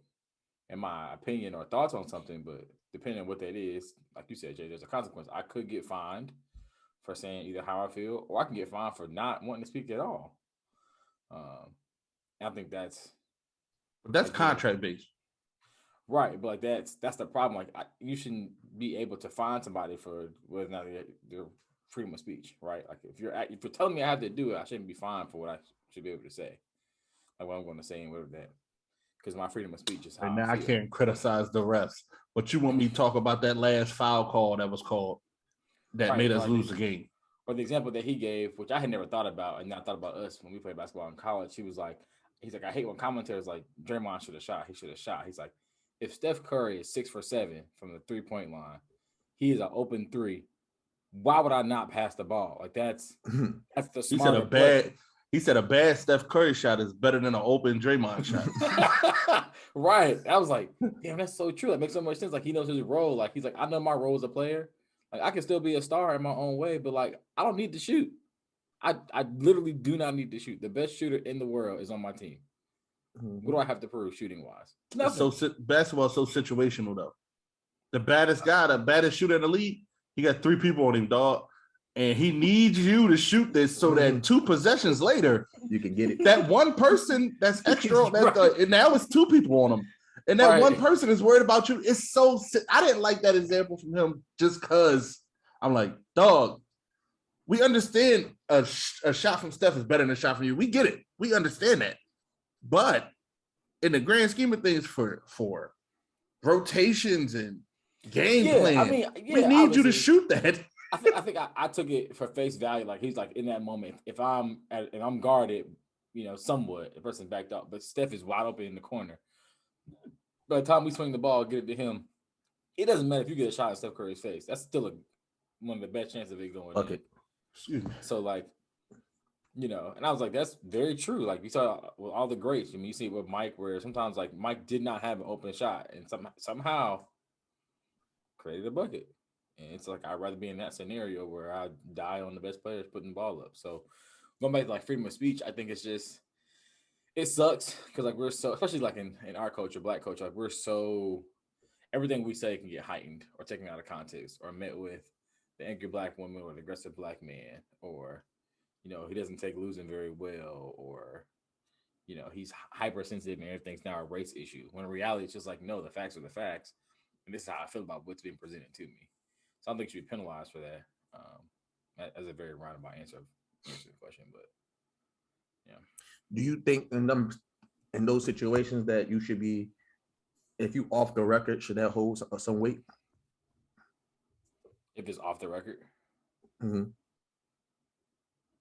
and my opinion or thoughts on something, but depending on what that is, like you said, Jay, there's a consequence. I could get fined for saying either how I feel, or I can get fined for not wanting to speak at all. I think that's like, contract based, right? But like that's the problem. Like you shouldn't be able to fine somebody for whether or not their freedom of speech, right? Like if you're telling me I have to do it, I shouldn't be fined for what I should be able to say, like what I'm going to say and whatever that, because my freedom of speech is how. And now I can't criticize the refs, but you want me to talk about that last foul call that was called that made us lose the game. Or the example that he gave, which I had never thought about, and I thought about us when we played basketball in college. He's like, I hate when commentators like Draymond should have shot. He should have shot. He's like, if Steph Curry is 6 for 7 from the 3-point line, he is an open 3. Why would I not pass the ball? Like that's the smart. He said a bad Steph Curry shot is better than an open Draymond shot. Right. I was like, damn, that's so true. That makes so much sense. Like he knows his role. Like he's like, I know my role as a player. Like I can still be a star in my own way, but like I don't need to shoot. I literally do not need to shoot. The best shooter in the world is on my team. Mm-hmm. What do I have to prove shooting wise? Nothing. So basketball is so situational though. The baddest guy, the baddest shooter in the league, he got 3 people on him, dog. And he needs you to shoot this so that 2 possessions later, you can get it. That one person that's extra, and now it's 2 people on him. And that one person is worried about you. It's so, I didn't like that example from him just because I'm like, dog, We understand a shot from Steph is better than a shot from you. We get it. We understand that. But in the grand scheme of things, for rotations and game plan, we need you to shoot that. I think I took it for face value. Like he's like in that moment, if I'm guarded, somewhat, the person's backed up, but Steph is wide open in the corner. By the time we swing the ball, get it to him, it doesn't matter if you get a shot at Steph Curry's face. That's still one of the best chances of it going in. Excuse me. So like, and I was like, that's very true. Like we saw with all the greats. I mean, you see it with Mike, where sometimes like Mike did not have an open shot and somehow created a bucket. And it's like, I'd rather be in that scenario where I die on the best players putting the ball up. So going back to like freedom of speech, I think it sucks because like we're so, especially like in our culture, Black culture, like we're so, everything we say can get heightened or taken out of context or met with the angry Black woman or the aggressive Black man, or he doesn't take losing very well, or he's hypersensitive and everything's now a race issue, when in reality it's just like, no, the facts are the facts, and this is how I feel about what's being presented to me. So I don't think you should be penalized for that. As a very roundabout answer to the question, but yeah. Do you think in those situations that you should be, if you off the record, should that hold some weight? If it's off the record? Mm-hmm.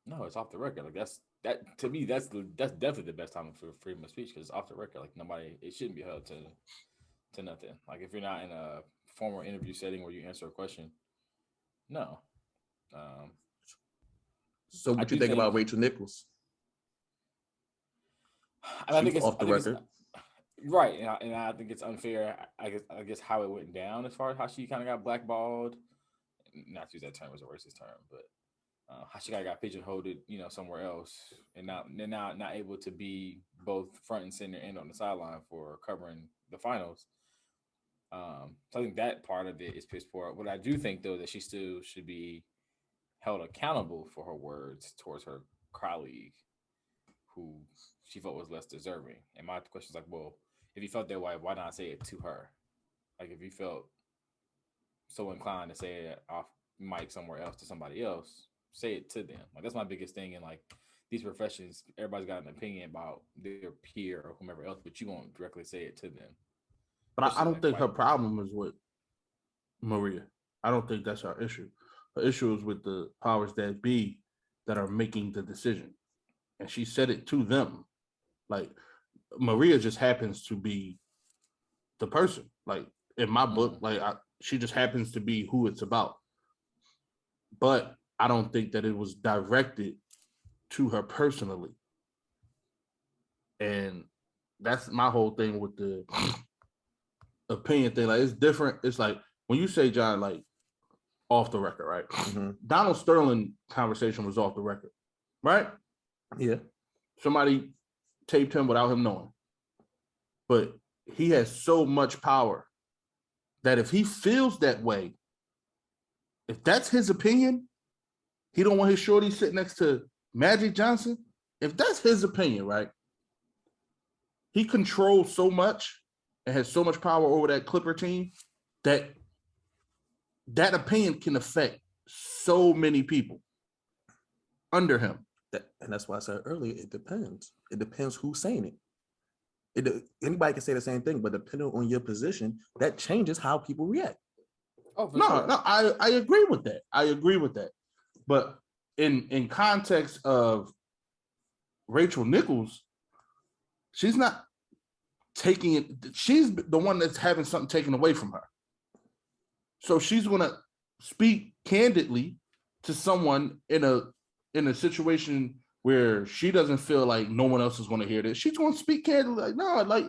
No, it's off the record. Like that to me, that's definitely the best time for freedom of speech, because it's off the record. Like it shouldn't be held to nothing. Like if you're not in a formal interview setting where you answer a question, no. So what you think about Rachel Nichols? I think it's off the record, right? And I think it's unfair. I guess how it went down, as far as how she kind of got blackballed. Not to use that term as a racist term, but how she kind of got pigeonholed, somewhere else, and now not able to be both front and center and on the sideline for covering the finals. So I think that part of it is piss poor. What I do think, though, that she still should be held accountable for her words towards her colleague, who she felt was less deserving. And my question is like, well, if you felt that way, why not say it to her? Like if you felt so inclined to say it off mic somewhere else to somebody else, say it to them. Like that's my biggest thing in like these professions. Everybody's got an opinion about their peer or whomever else, but you won't directly say it to them. But I don't think her problem is with Maria. I don't think that's her issue. Her issue is with the powers that be that are making the decision. And she said it to them. Like Maria just happens to be the person. Like in my book, like she just happens to be who it's about. But I don't think that it was directed to her personally. And that's my whole thing with the opinion thing. Like it's different. It's like when you say, John, like off the record, right? Mm-hmm. Donald Sterling conversation was off the record, right? Yeah. Somebody taped him without him knowing. But he has so much power that if he feels that way, if that's his opinion, he don't want his shorty sitting next to Magic Johnson. If that's his opinion, right? He controls so much and has so much power over that Clipper team that opinion can affect so many people under him. And that's why I said earlier, it depends. It depends who's saying it. Anybody can say the same thing, but depending on your position, that changes how people react. Oh, sure. I agree with that. I agree with that. But in context of Rachel Nichols, she's not taking it. She's the one that's having something taken away from her. So she's going to speak candidly to someone in a situation where she doesn't feel like no one else is going to hear this. She's going to speak candidly. Like,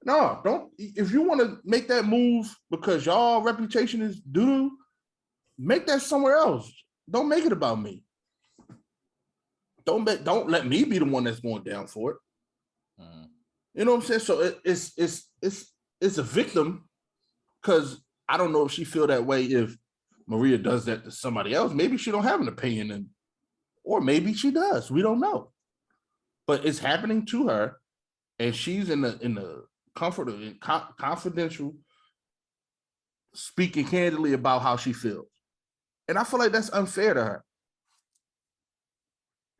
don't. If you want to make that move because y'all reputation is doo-doo, make that somewhere else. Don't make it about me. Don't let me be the one that's going down for it. Mm. You know what I'm saying? So it's a victim, because I don't know if she feel that way if Maria does that to somebody else. Maybe she don't have an opinion, or maybe she does. We don't know. But it's happening to her, and she's in the comfort of confidential, speaking candidly about how she feels. And I feel like that's unfair to her.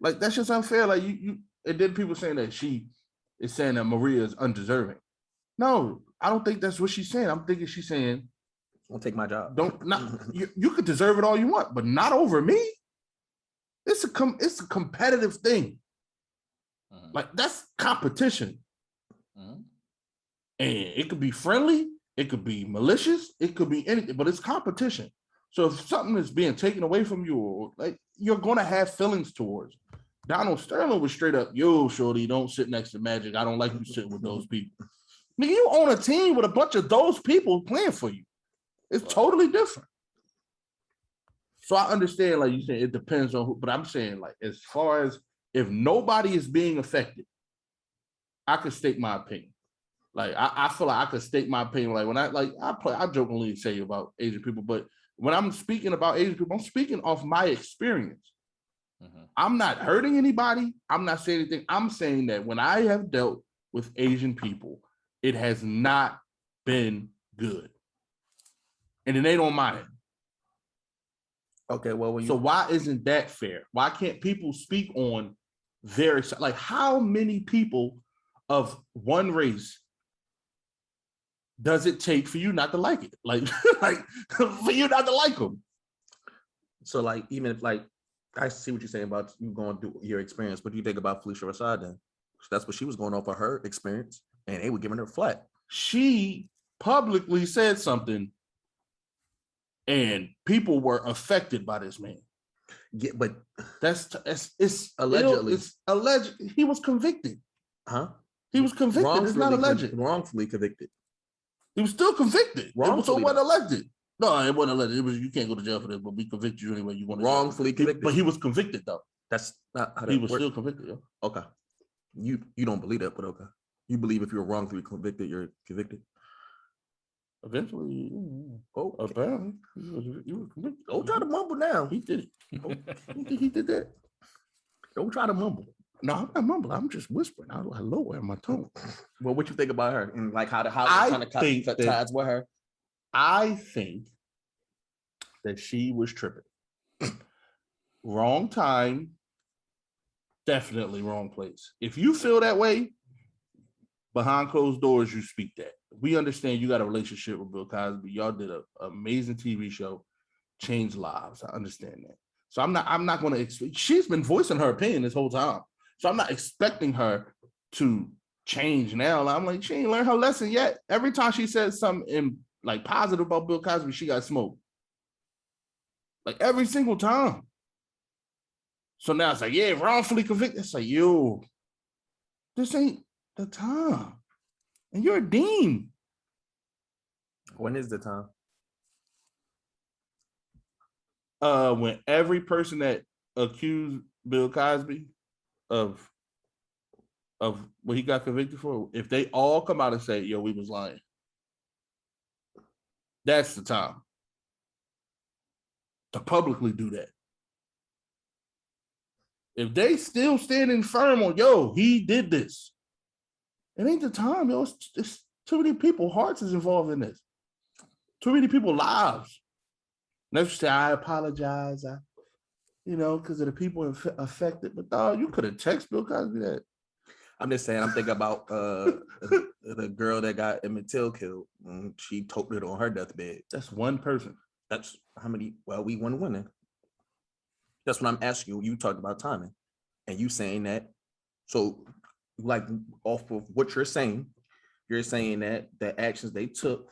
Like that's just unfair. Like you and then people saying that she is saying that Maria is undeserving. No, I don't think that's what she's saying. I'm thinking she's saying, "Don't take my job. Don't not you could deserve it all you want, but not over me. It's a competitive thing. Like that's competition, and it could be friendly, it could be malicious, it could be anything, but it's competition. So if something is being taken away from you, or like you're gonna have feelings towards. Donald Sterling was straight up, yo, shorty, don't sit next to Magic. I don't like you sitting with those people. Nigga, you own a team with a bunch of those people playing for you. It's totally different. So I understand, like you saying, it depends on who, but I'm saying, like, as far as if nobody is being affected, I could state my opinion. Like, I feel like I could state my opinion. Like, when I jokingly say about Asian people, but when I'm speaking about Asian people, I'm speaking off my experience. I'm not hurting anybody. I'm not saying anything. I'm saying that when I have dealt with Asian people, it has not been good. And it ain't on my end. Okay, well, so why isn't that fair? Why can't people speak on their, like, how many people of one race does it take for you not to like it? Like, for you not to like them? So, like, even if, like, I see what you're saying about you going through your experience. What do you think about Pylicia Rashad then? That's what she was going off of her experience, and they were giving her flat. She publicly said something, and people were affected by this man. Yeah, but it's allegedly. It's alleged. He was convicted. Huh? He was convicted. It's not alleged. Wrongfully convicted. He was still convicted. So it wasn't elected. No, it wasn't elected. It was, you can't go to jail for this, but we convict you anyway. You want to wrongfully convicted. But he was convicted though. That's not how that he was works. Still convicted. Yo. Okay. You don't believe that, but okay. You believe if you're wrongfully convicted, you're convicted. Eventually, apparently, he was convicted. Don't try to mumble now. He did it. He did that. Don't try to mumble. No, I'm not mumbling. I'm just whispering. I lower my tone. Well, what you think about her and like how I trying to cut ties with her? I think that she was tripping. Wrong time. Definitely wrong place. If you feel that way, behind closed doors, you speak that. We understand you got a relationship with Bill Cosby. Y'all did an amazing TV show, changed lives. I understand that. So I'm not going to expect. She's been voicing her opinion this whole time. So I'm not expecting her to change now. I'm like, she ain't learned her lesson yet. Every time she says something like positive about Bill Cosby, she got smoked. Like every single time. So now it's like, yeah, wrongfully convicted. It's like, yo, this ain't the time. And you're a dean. When is the time? When every person that accused Bill Cosby of what he got convicted for, if they all come out and say, yo, we was lying, that's the time to publicly do that. If they still standing firm on, yo, he did this, it ain't the time, yo. It's too many people, hearts is involved in this. Too many people lives. Never say, I apologize, because of the people affected. But dog, you could have texted Bill Cosby that. I'm just saying, I'm thinking about the girl that got Emmett Till killed. She told it on her deathbed. That's one person. That's how many? Well, we won winning. That's what I'm asking you. You talked about timing, and you saying that. So, like, off of what you're saying that the actions they took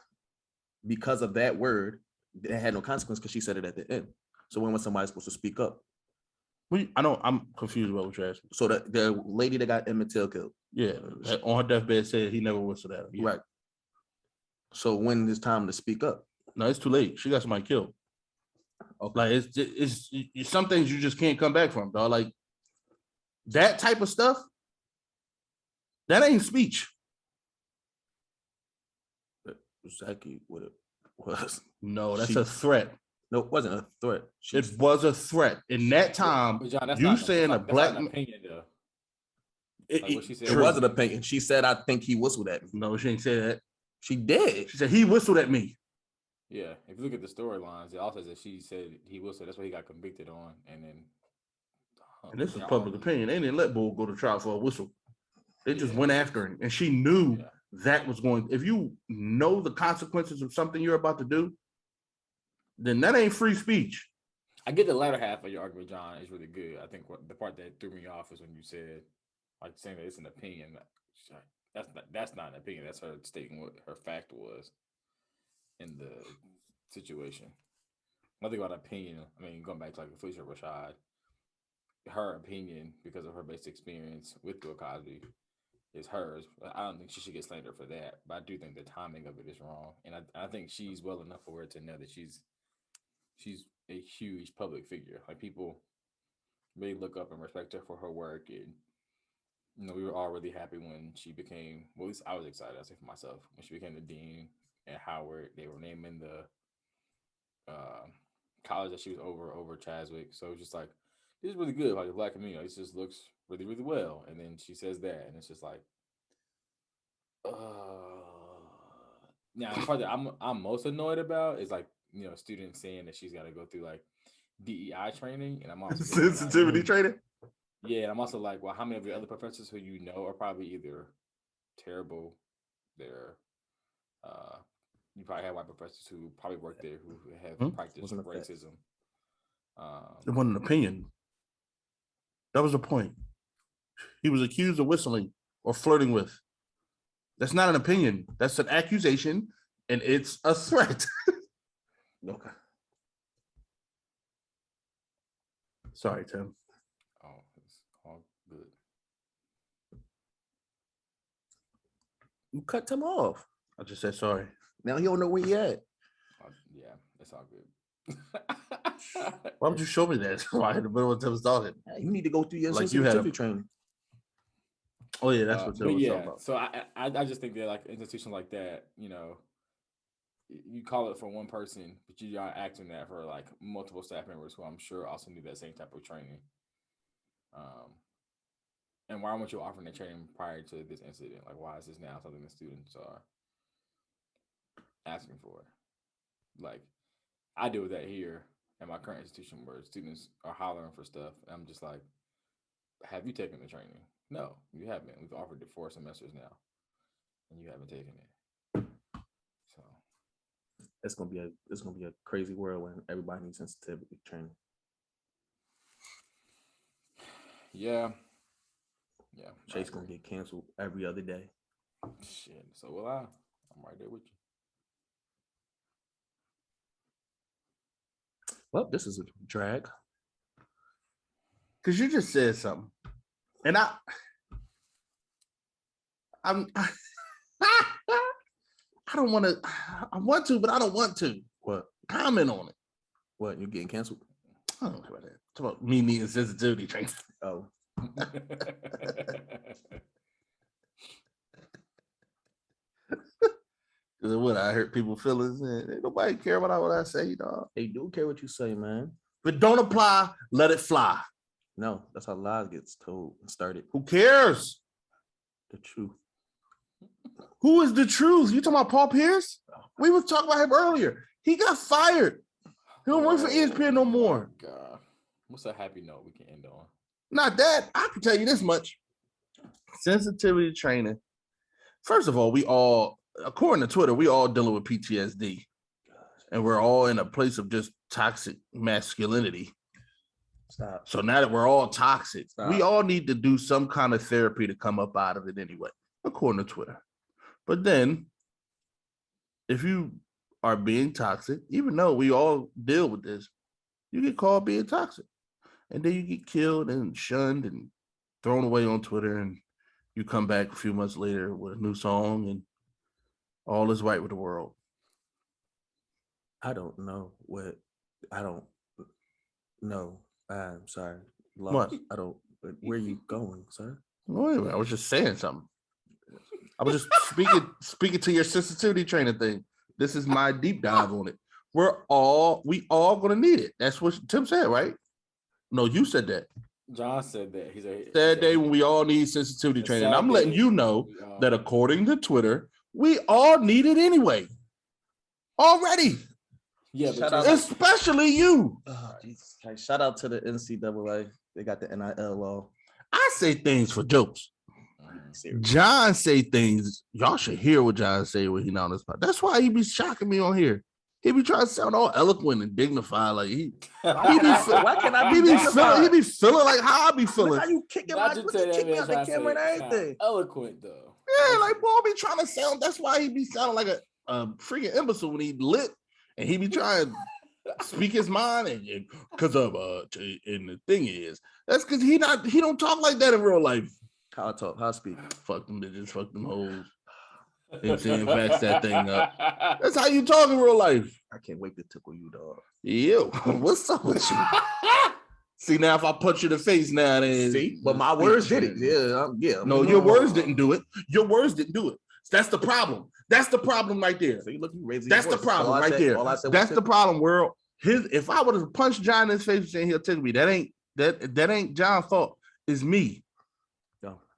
because of that word, they had no consequence because she said it at the end. So when was somebody supposed to speak up? I'm confused about what you're asking. So the lady that got Emmett Till killed. Yeah, on her deathbed said he never whistled at her. Yeah. Right. So when is time to speak up? No, it's too late. She got somebody killed. Okay. Like it's some things you just can't come back from, dog. Like that type of stuff, that ain't speech. Exactly what it was. No, that's a threat. No, it wasn't a threat. It was a threat. In that time, John, you saying a black man. It was an opinion. She said, I think he whistled at me. No, she didn't say that. She did. She said, he whistled at me. Yeah, if you look at the storylines, it also says she said he whistled. That's what he got convicted on. And then And this is public opinion. They didn't let Bull go to trial for a whistle. They just went after him. And she knew that was going, if you know the consequences of something you're about to do, then that ain't free speech. I get the latter half of your argument, John, is really good. I think the part that threw me off is when you said, like, saying that it's an opinion. That's not an opinion. That's her stating what her fact was in the situation. Nothing about opinion. I mean, going back to like Pylicia Rashad, her opinion, because of her basic experience with Bill Cosby, is hers. I don't think she should get slandered for that, but I do think the timing of it is wrong. And I think she's well enough aware to know that she's a huge public figure. Like, people really look up and respect her for her work. And, you know, we were all really happy when she became, well, at least I was excited, I say for myself, when she became the dean at Howard. They were naming the college that she was over Chadwick. So it was just like, this is really good. Like, the Black community, this just looks really, really well. And then she says that, and it's just like, now the part that I'm most annoyed about is, like, you know, students saying that she's got to go through like DEI training, and I'm also sensitivity training. Yeah, and I'm also like, well, how many of your other professors who you know are probably either terrible, they're you probably have white professors who probably work there who have practiced racism. It wasn't an opinion. That was the point. He was accused of whistling or flirting with. That's not an opinion. That's an accusation, and it's a threat. Okay. Sorry, Tim. Oh, it's all good. You cut Tim off. I just said sorry. Now he don't know where he at. Yeah, it's all good. Why would you show me that? Why in the middle of Tim's talking? Hey, you need to go through your Like you had sensitivity training. Oh yeah, that's what Tim was talking about. So I just think that, like, institutions like that, you know, you call it for one person, but you are acting that for like multiple staff members who I'm sure also need that same type of training. And why weren't you offering the training prior to this incident? Like, why is this now something the students are asking for? Like, I deal with that here at my current institution where students are hollering for stuff. And I'm just like, have you taken the training? No, you haven't. We've offered it 4 semesters now, and you haven't taken it. So it's gonna be a crazy world when everybody needs sensitivity training. Yeah. Chase gonna get canceled every other day. Shit. So will I. I'm right there with you. Well, this is a drag. Because you just said something. And I don't want to. I want to, but I don't want to. What? Comment on it. What? You getting canceled? I don't know about that. Talk about me needing sensitivity training. Oh. What, I hurt people's feelings, and ain't nobody care about what I say, dog. They do care what you say, man. But don't apply. Let it fly. No, that's how lies gets told and started. Who cares? The truth. Who is the truth? You talking about Paul Pierce? We were talking about him earlier. He got fired. He don't work for ESPN no more. God, what's a happy note we can end on? Not that. I can tell you this much. Sensitivity training. First of all, we all, according to Twitter, we all dealing with PTSD. And we're all in a place of just toxic masculinity. Stop. So now that we're all toxic, Stop. We all need to do some kind of therapy to come up out of it anyway, according to Twitter. But then, if you are being toxic, even though we all deal with this, you get called being toxic. And then you get killed and shunned and thrown away on Twitter, and you come back a few months later with a new song, and all is right with the world. I don't know what. I don't know. I'm sorry. Lost. What? I don't. Where are you going, sir? Wait a minute, I was just saying something. I was just speaking to your sensitivity training thing. This is my deep dive on it. We all gonna need it. That's what Tim said, right? No, you said that. John said that. He said Sad day when we all need sensitivity training. And I'm letting you know that according to Twitter, we all need it anyway. Already. Yeah, Shout out. Especially you. Oh, Jesus Christ. Shout out to the NCAA. They got the NIL law. I say things for jokes. John say things. Y'all should hear what John say when he on this podcast. That's why he be shocking me on here. He be trying to sound all eloquent and dignified, like he be feeling like how I be feeling. Look how you kicking out the camera and everything. Eloquent though. Yeah, like boy be trying to sound. That's why he be sounding like a freaking imbecile when he lit, and he be trying to speak his mind, and because of and the thing is that's because he don't talk like that in real life. How I talk, how I speak. Fuck them bitches, fuck them hoes. You know what I'm saying? Vax that thing up. That's how you talk in real life. I can't wait to tickle you, dog. Ew, what's up with you? See, now if I punch you in the face now, then see, but my words did it. Yeah. No, your words didn't do it. Your words didn't do it. That's the problem. That's the problem right there. So you raising that's the problem right there. That's the problem, world. If I would have punched John in his face saying he'll tickle me, that ain't John's fault. It's me.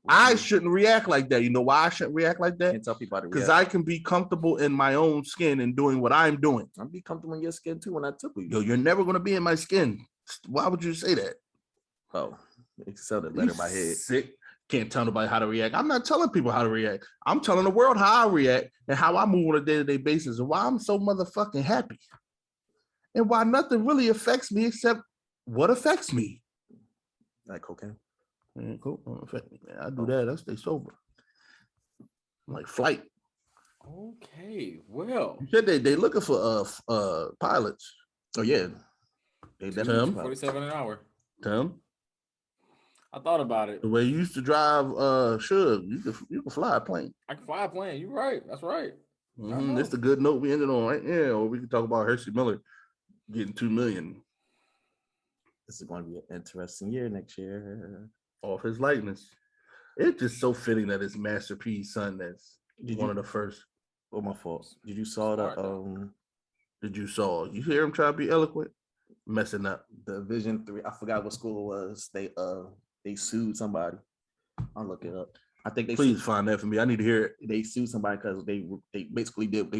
I shouldn't react like that. You know why I shouldn't react like that? Can't tell people how to because I can be comfortable in my own skin and doing what I'm doing. I'll be comfortable in your skin too when I tickle you. Yo, you're never gonna be in my skin. Why would you say that? Oh, it sounded better in my head. Sick. Can't tell nobody how to react. I'm not telling people how to react. I'm telling the world how I react and how I move on a day-to-day basis and why I'm so motherfucking happy. And why nothing really affects me except what affects me. Like cocaine. Man, cool. Don't affect me, man. I do that. I stay sober. I'm like flight. Okay, well. You said they looking for pilots. Oh yeah. They definitely 47 an hour. Tim? I thought about it. The way you used to drive Suge, you can fly a plane. I can fly a plane. You're right. That's right. Mm-hmm. That's the good note we ended on right here. Or we can talk about Hershey Miller getting $2 million. This is going to be an interesting year next year. Off his likeness. It's just so fitting that it's Master P's son that's one of the first. Oh, my fault. Did you saw you hear him try to be eloquent? Messing up. The Vision 3, I forgot what school it was. They sued somebody. I'll look it up. I think they please find that for me. I need to hear it. They sued somebody because they basically did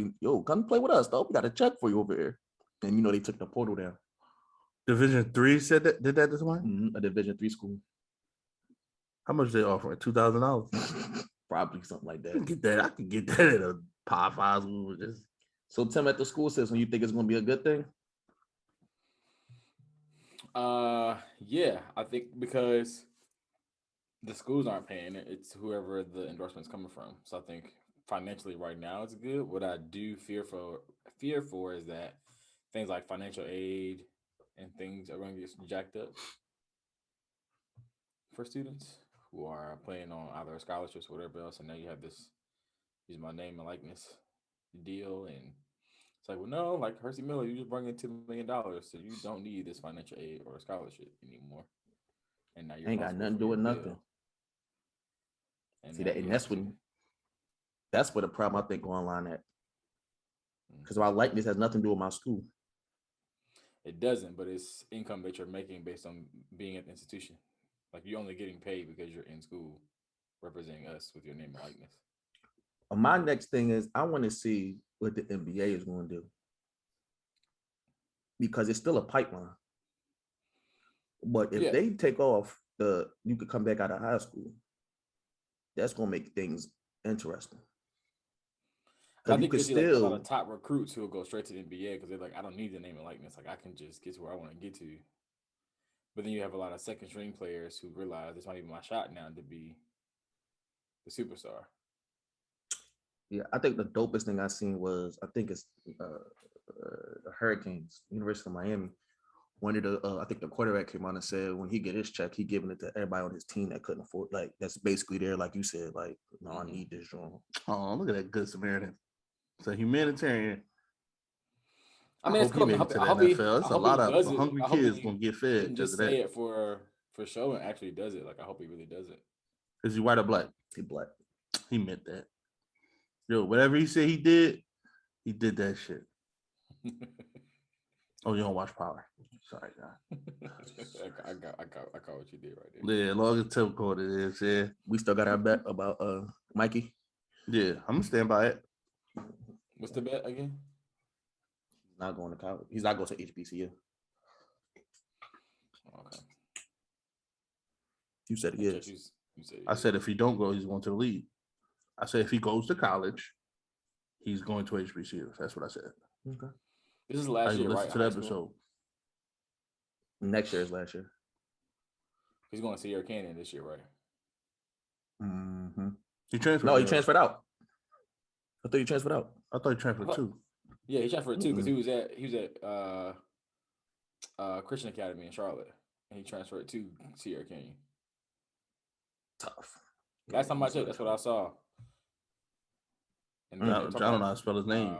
come play with us, though. We got a check for you over here. And they took the portal down. Division 3 said that did that this morning? Mm-hmm. A Division 3 school. How much they offering? $2,000? Probably something like that. I can get that at a Power 5 school. So Tim, at the school system, you think it's going to be a good thing? Yeah, I think because the schools aren't paying it, it's whoever the endorsement's coming from. So I think financially right now it's good. What I do fear for is that things like financial aid and things are going to get jacked up for students who are playing on either scholarships or whatever else, and now you have this use my name and likeness deal, and it's like, well, no, like Hershey Miller, you just bring in $2 million, so you don't need this financial aid or scholarship anymore. And now you ain't got nothing to do with nothing. And see that, and that's where the problem I think go online at. Because my likeness has nothing to do with my school. It doesn't, but it's income that you're making based on being at the institution. Like you're only getting paid because you're in school representing us with your name and likeness. My next thing is I want to see what the NBA is going to do. Because it's still a pipeline. But if they take off you could come back out of high school, that's going to make things interesting. I think there's a lot of top recruits who will go straight to the NBA because they're like, I don't need the name and likeness. Like I can just get to where I want to get to. But then you have a lot of second string players who realize this might be my shot now to be the superstar. Yeah, I think the dopest thing I seen was it's the Hurricanes, University of Miami. I think the quarterback came on and said when he get his check, he giving it to everybody on his team that couldn't afford. Like that's basically there, like you said. Like, no, I need this drum. Oh, look at that good Samaritan. It's a humanitarian. I mean, it's cool. It's a lot of hungry kids gonna get fed. Just say it for show and actually does it. Like I hope he really does it. Is he white or black? He black. He meant that. Yo, whatever he said he did that shit. Oh, you don't watch Power. Sorry, guy. I got what you did right there. Yeah, long as Tim caught it is, yeah. We still got our bet about Mikey. Yeah, I'm gonna stand by it. What's the bet again? He's not going to college. He's not going to HBCU. Okay. You said he is. You said I said if he don't go, he's going to the league. I said if he goes to college, he's going to HBCUs. That's what I said. Okay. this is I last year, listened right? to the High school? episode. Next year is last year. He's going to Sierra Canyon this year, right? Mm-hmm. He transferred. No, he there. transferred out. I thought you transferred out. I thought he transferred too. Yeah, he transferred too because he was at Christian Academy in Charlotte, and he transferred to Sierra Canyon. Tough. Last time I checked, that's what I saw. And I don't know how to spell his name.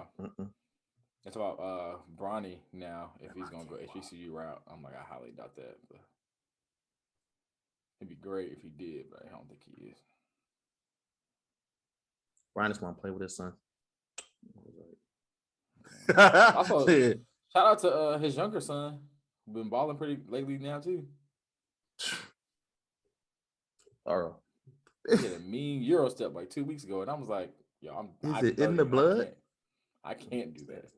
It's about Bronny now. If he's gonna go HBCU route, I'm like, I highly doubt that. But it'd be great if he did, but I don't think he is. Brian just want to play with his son. Also, shout out to his younger son, been balling pretty lately now too. Oro. He had a mean Euro step like 2 weeks ago, and I was like, "Yo, Is it in the blood? I can't do that."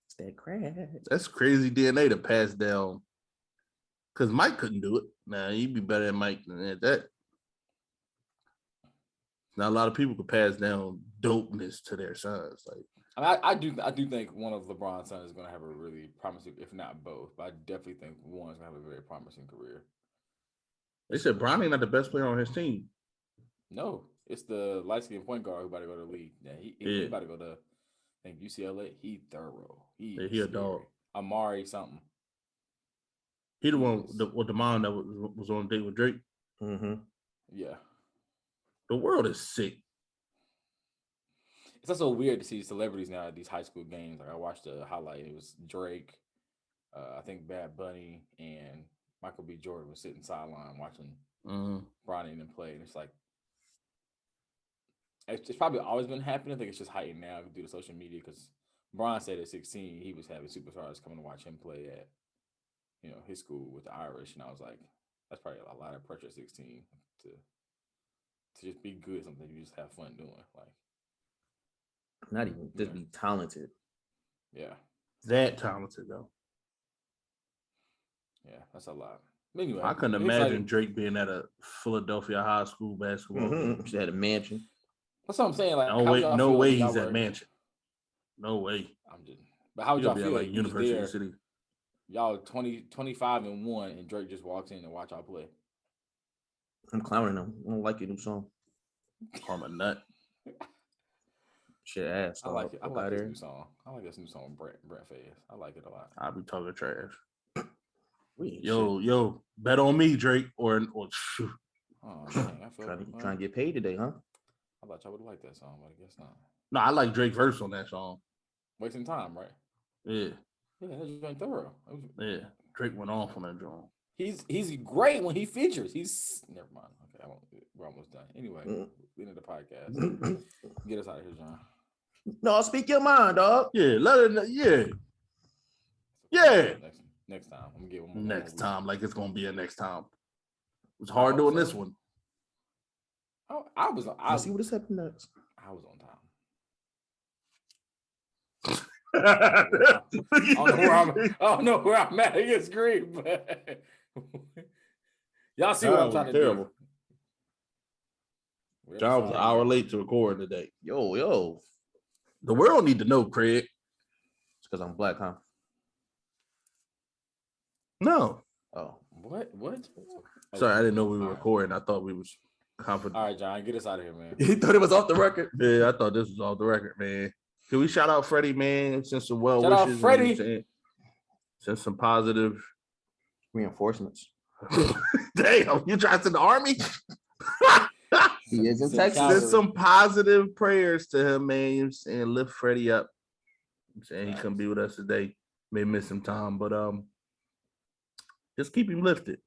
It's that crack. That's crazy DNA to pass down. Because Mike couldn't do it. Nah, he'd be better than Mike than at that. Now a lot of people could pass down dopeness to their sons. Like I do think one of LeBron's sons is going to have a really promising, if not both, but I definitely think one's going to have a very promising career. they said, Bronny not the best player on his team. No, it's the light-skinned point guard who about to go to the league. Yeah, he about to go to, I think, UCLA. He thorough. He a dog. Amari something. He the one with the mom that was on a date with Drake. Mm-hmm. Yeah. The world is sick. It's also weird to see celebrities now at these high school games. Like I watched a highlight. It was Drake, I think Bad Bunny, and Michael B. Jordan was sitting sideline watching Bronny and them play. And it's like, it's probably always been happening. I think it's just heightened now due to social media because Bron said at 16 he was having superstars coming to watch him play at, his school with the Irish. And I was like, that's probably a lot of pressure at 16 to just be good at something you just have fun doing. Like, not even just be talented. Yeah. That talented though. Yeah, that's a lot. Anyway, I couldn't imagine Drake being at a Philadelphia high school basketball game. She had a mansion. That's what I'm saying. Like, no way he's at mansion. No way. I'm just. But how would y'all feel like University of City? Y'all 25-1, and Drake just walks in and watch y'all play. I'm clowning him. I don't like your new song. Call him a nut. Shit ass. I like it. I like this new song. I like this new song, Brent Fayez. I like it a lot. I'll be talking trash. Yo, bet on me, Drake, or Oh, dang, I feel trying to get paid today, huh? I thought y'all would like that song, but I guess not. No, I like Drake verse on that song. Wasting Time, right? Yeah. Yeah, that's just thorough. Yeah, Drake went off on that drum. He's great when he features. Never mind. Okay, we're almost done. Anyway, end of the podcast. Get us out of here, John. No, speak your mind, dog. Yeah, let it know. Yeah. Next time. I'm gonna get one more. Next time, like it's gonna be a next time. It's hard doing this one. Oh, I see what is happening next. I was on time. I I don't know where I'm at against Green, but y'all see what I'm trying to do. John was an hour late to record today. Yo. The world need to know, Craig. It's because I'm black, huh? No. Oh. What? Sorry, I didn't know we were recording. I thought we was confident. All right, John, get us out of here, man. He thought it was off the record. Yeah, I thought this was off the record, man. Can we shout out Freddie, man? Send some well shout wishes. Out Freddie. Send some positive reinforcements. Damn, you trying to send the army? He is in Texas. Send some positive prayers to him, man. You know what I'm saying? Lift Freddie up. I'm saying he couldn't be with us today. May miss some time, but just keep him lifted.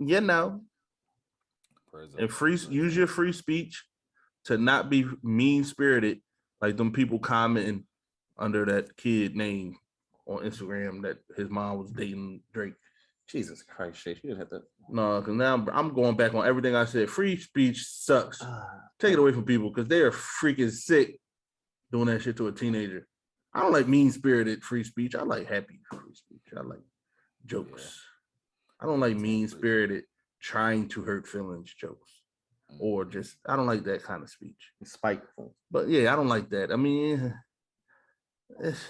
And use your free speech to not be mean spirited like them people commenting under that kid name on Instagram that his mom was dating Drake. Jesus Christ, Shay, you didn't have to. No, because now I'm going back on everything I said. Free speech sucks. Take it away from people because they are freaking sick doing that shit to a teenager. I don't like mean spirited free speech. I like happy free speech. I like jokes. I don't like mean-spirited, trying to hurt feelings jokes. Or just, I don't like that kind of speech. It's spiteful. But yeah, I don't like that. I mean, it's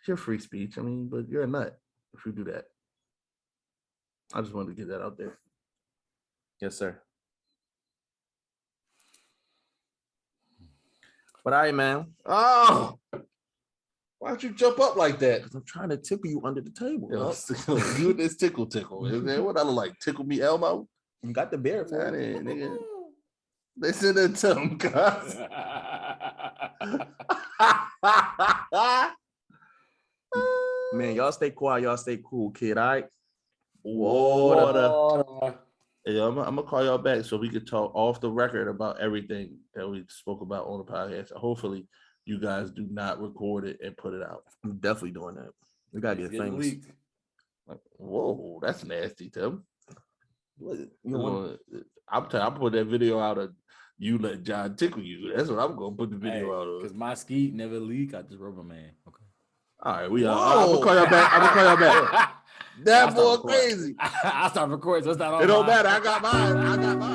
your free speech. I mean, but you're a nut if you do that. I just wanted to get that out there. Yes, sir. But all right, man. Oh, why'd you jump up like that? I'm trying to tickle you under the table. Yo, you this tickle. Man, what I look like? Tickle me elbow? You got the bear for That it. ain't, nigga. Listen to them, guys. Man, y'all stay quiet. Y'all stay cool, kid. All right. Water. Yeah, I'm gonna call y'all back so we could talk off the record about everything that we spoke about on the podcast. Hopefully, you guys do not record it and put it out. I'm definitely doing that. We gotta get famous. Like, whoa, that's nasty, Tim. You know, I'm put that video out of you let John tickle you. That's what I'm gonna put the video out of. Because my skeet never leak. I just rub my man. Okay. All right, I'm gonna call y'all back. That boy crazy. I start recording, so it's not on. It don't matter. I got mine.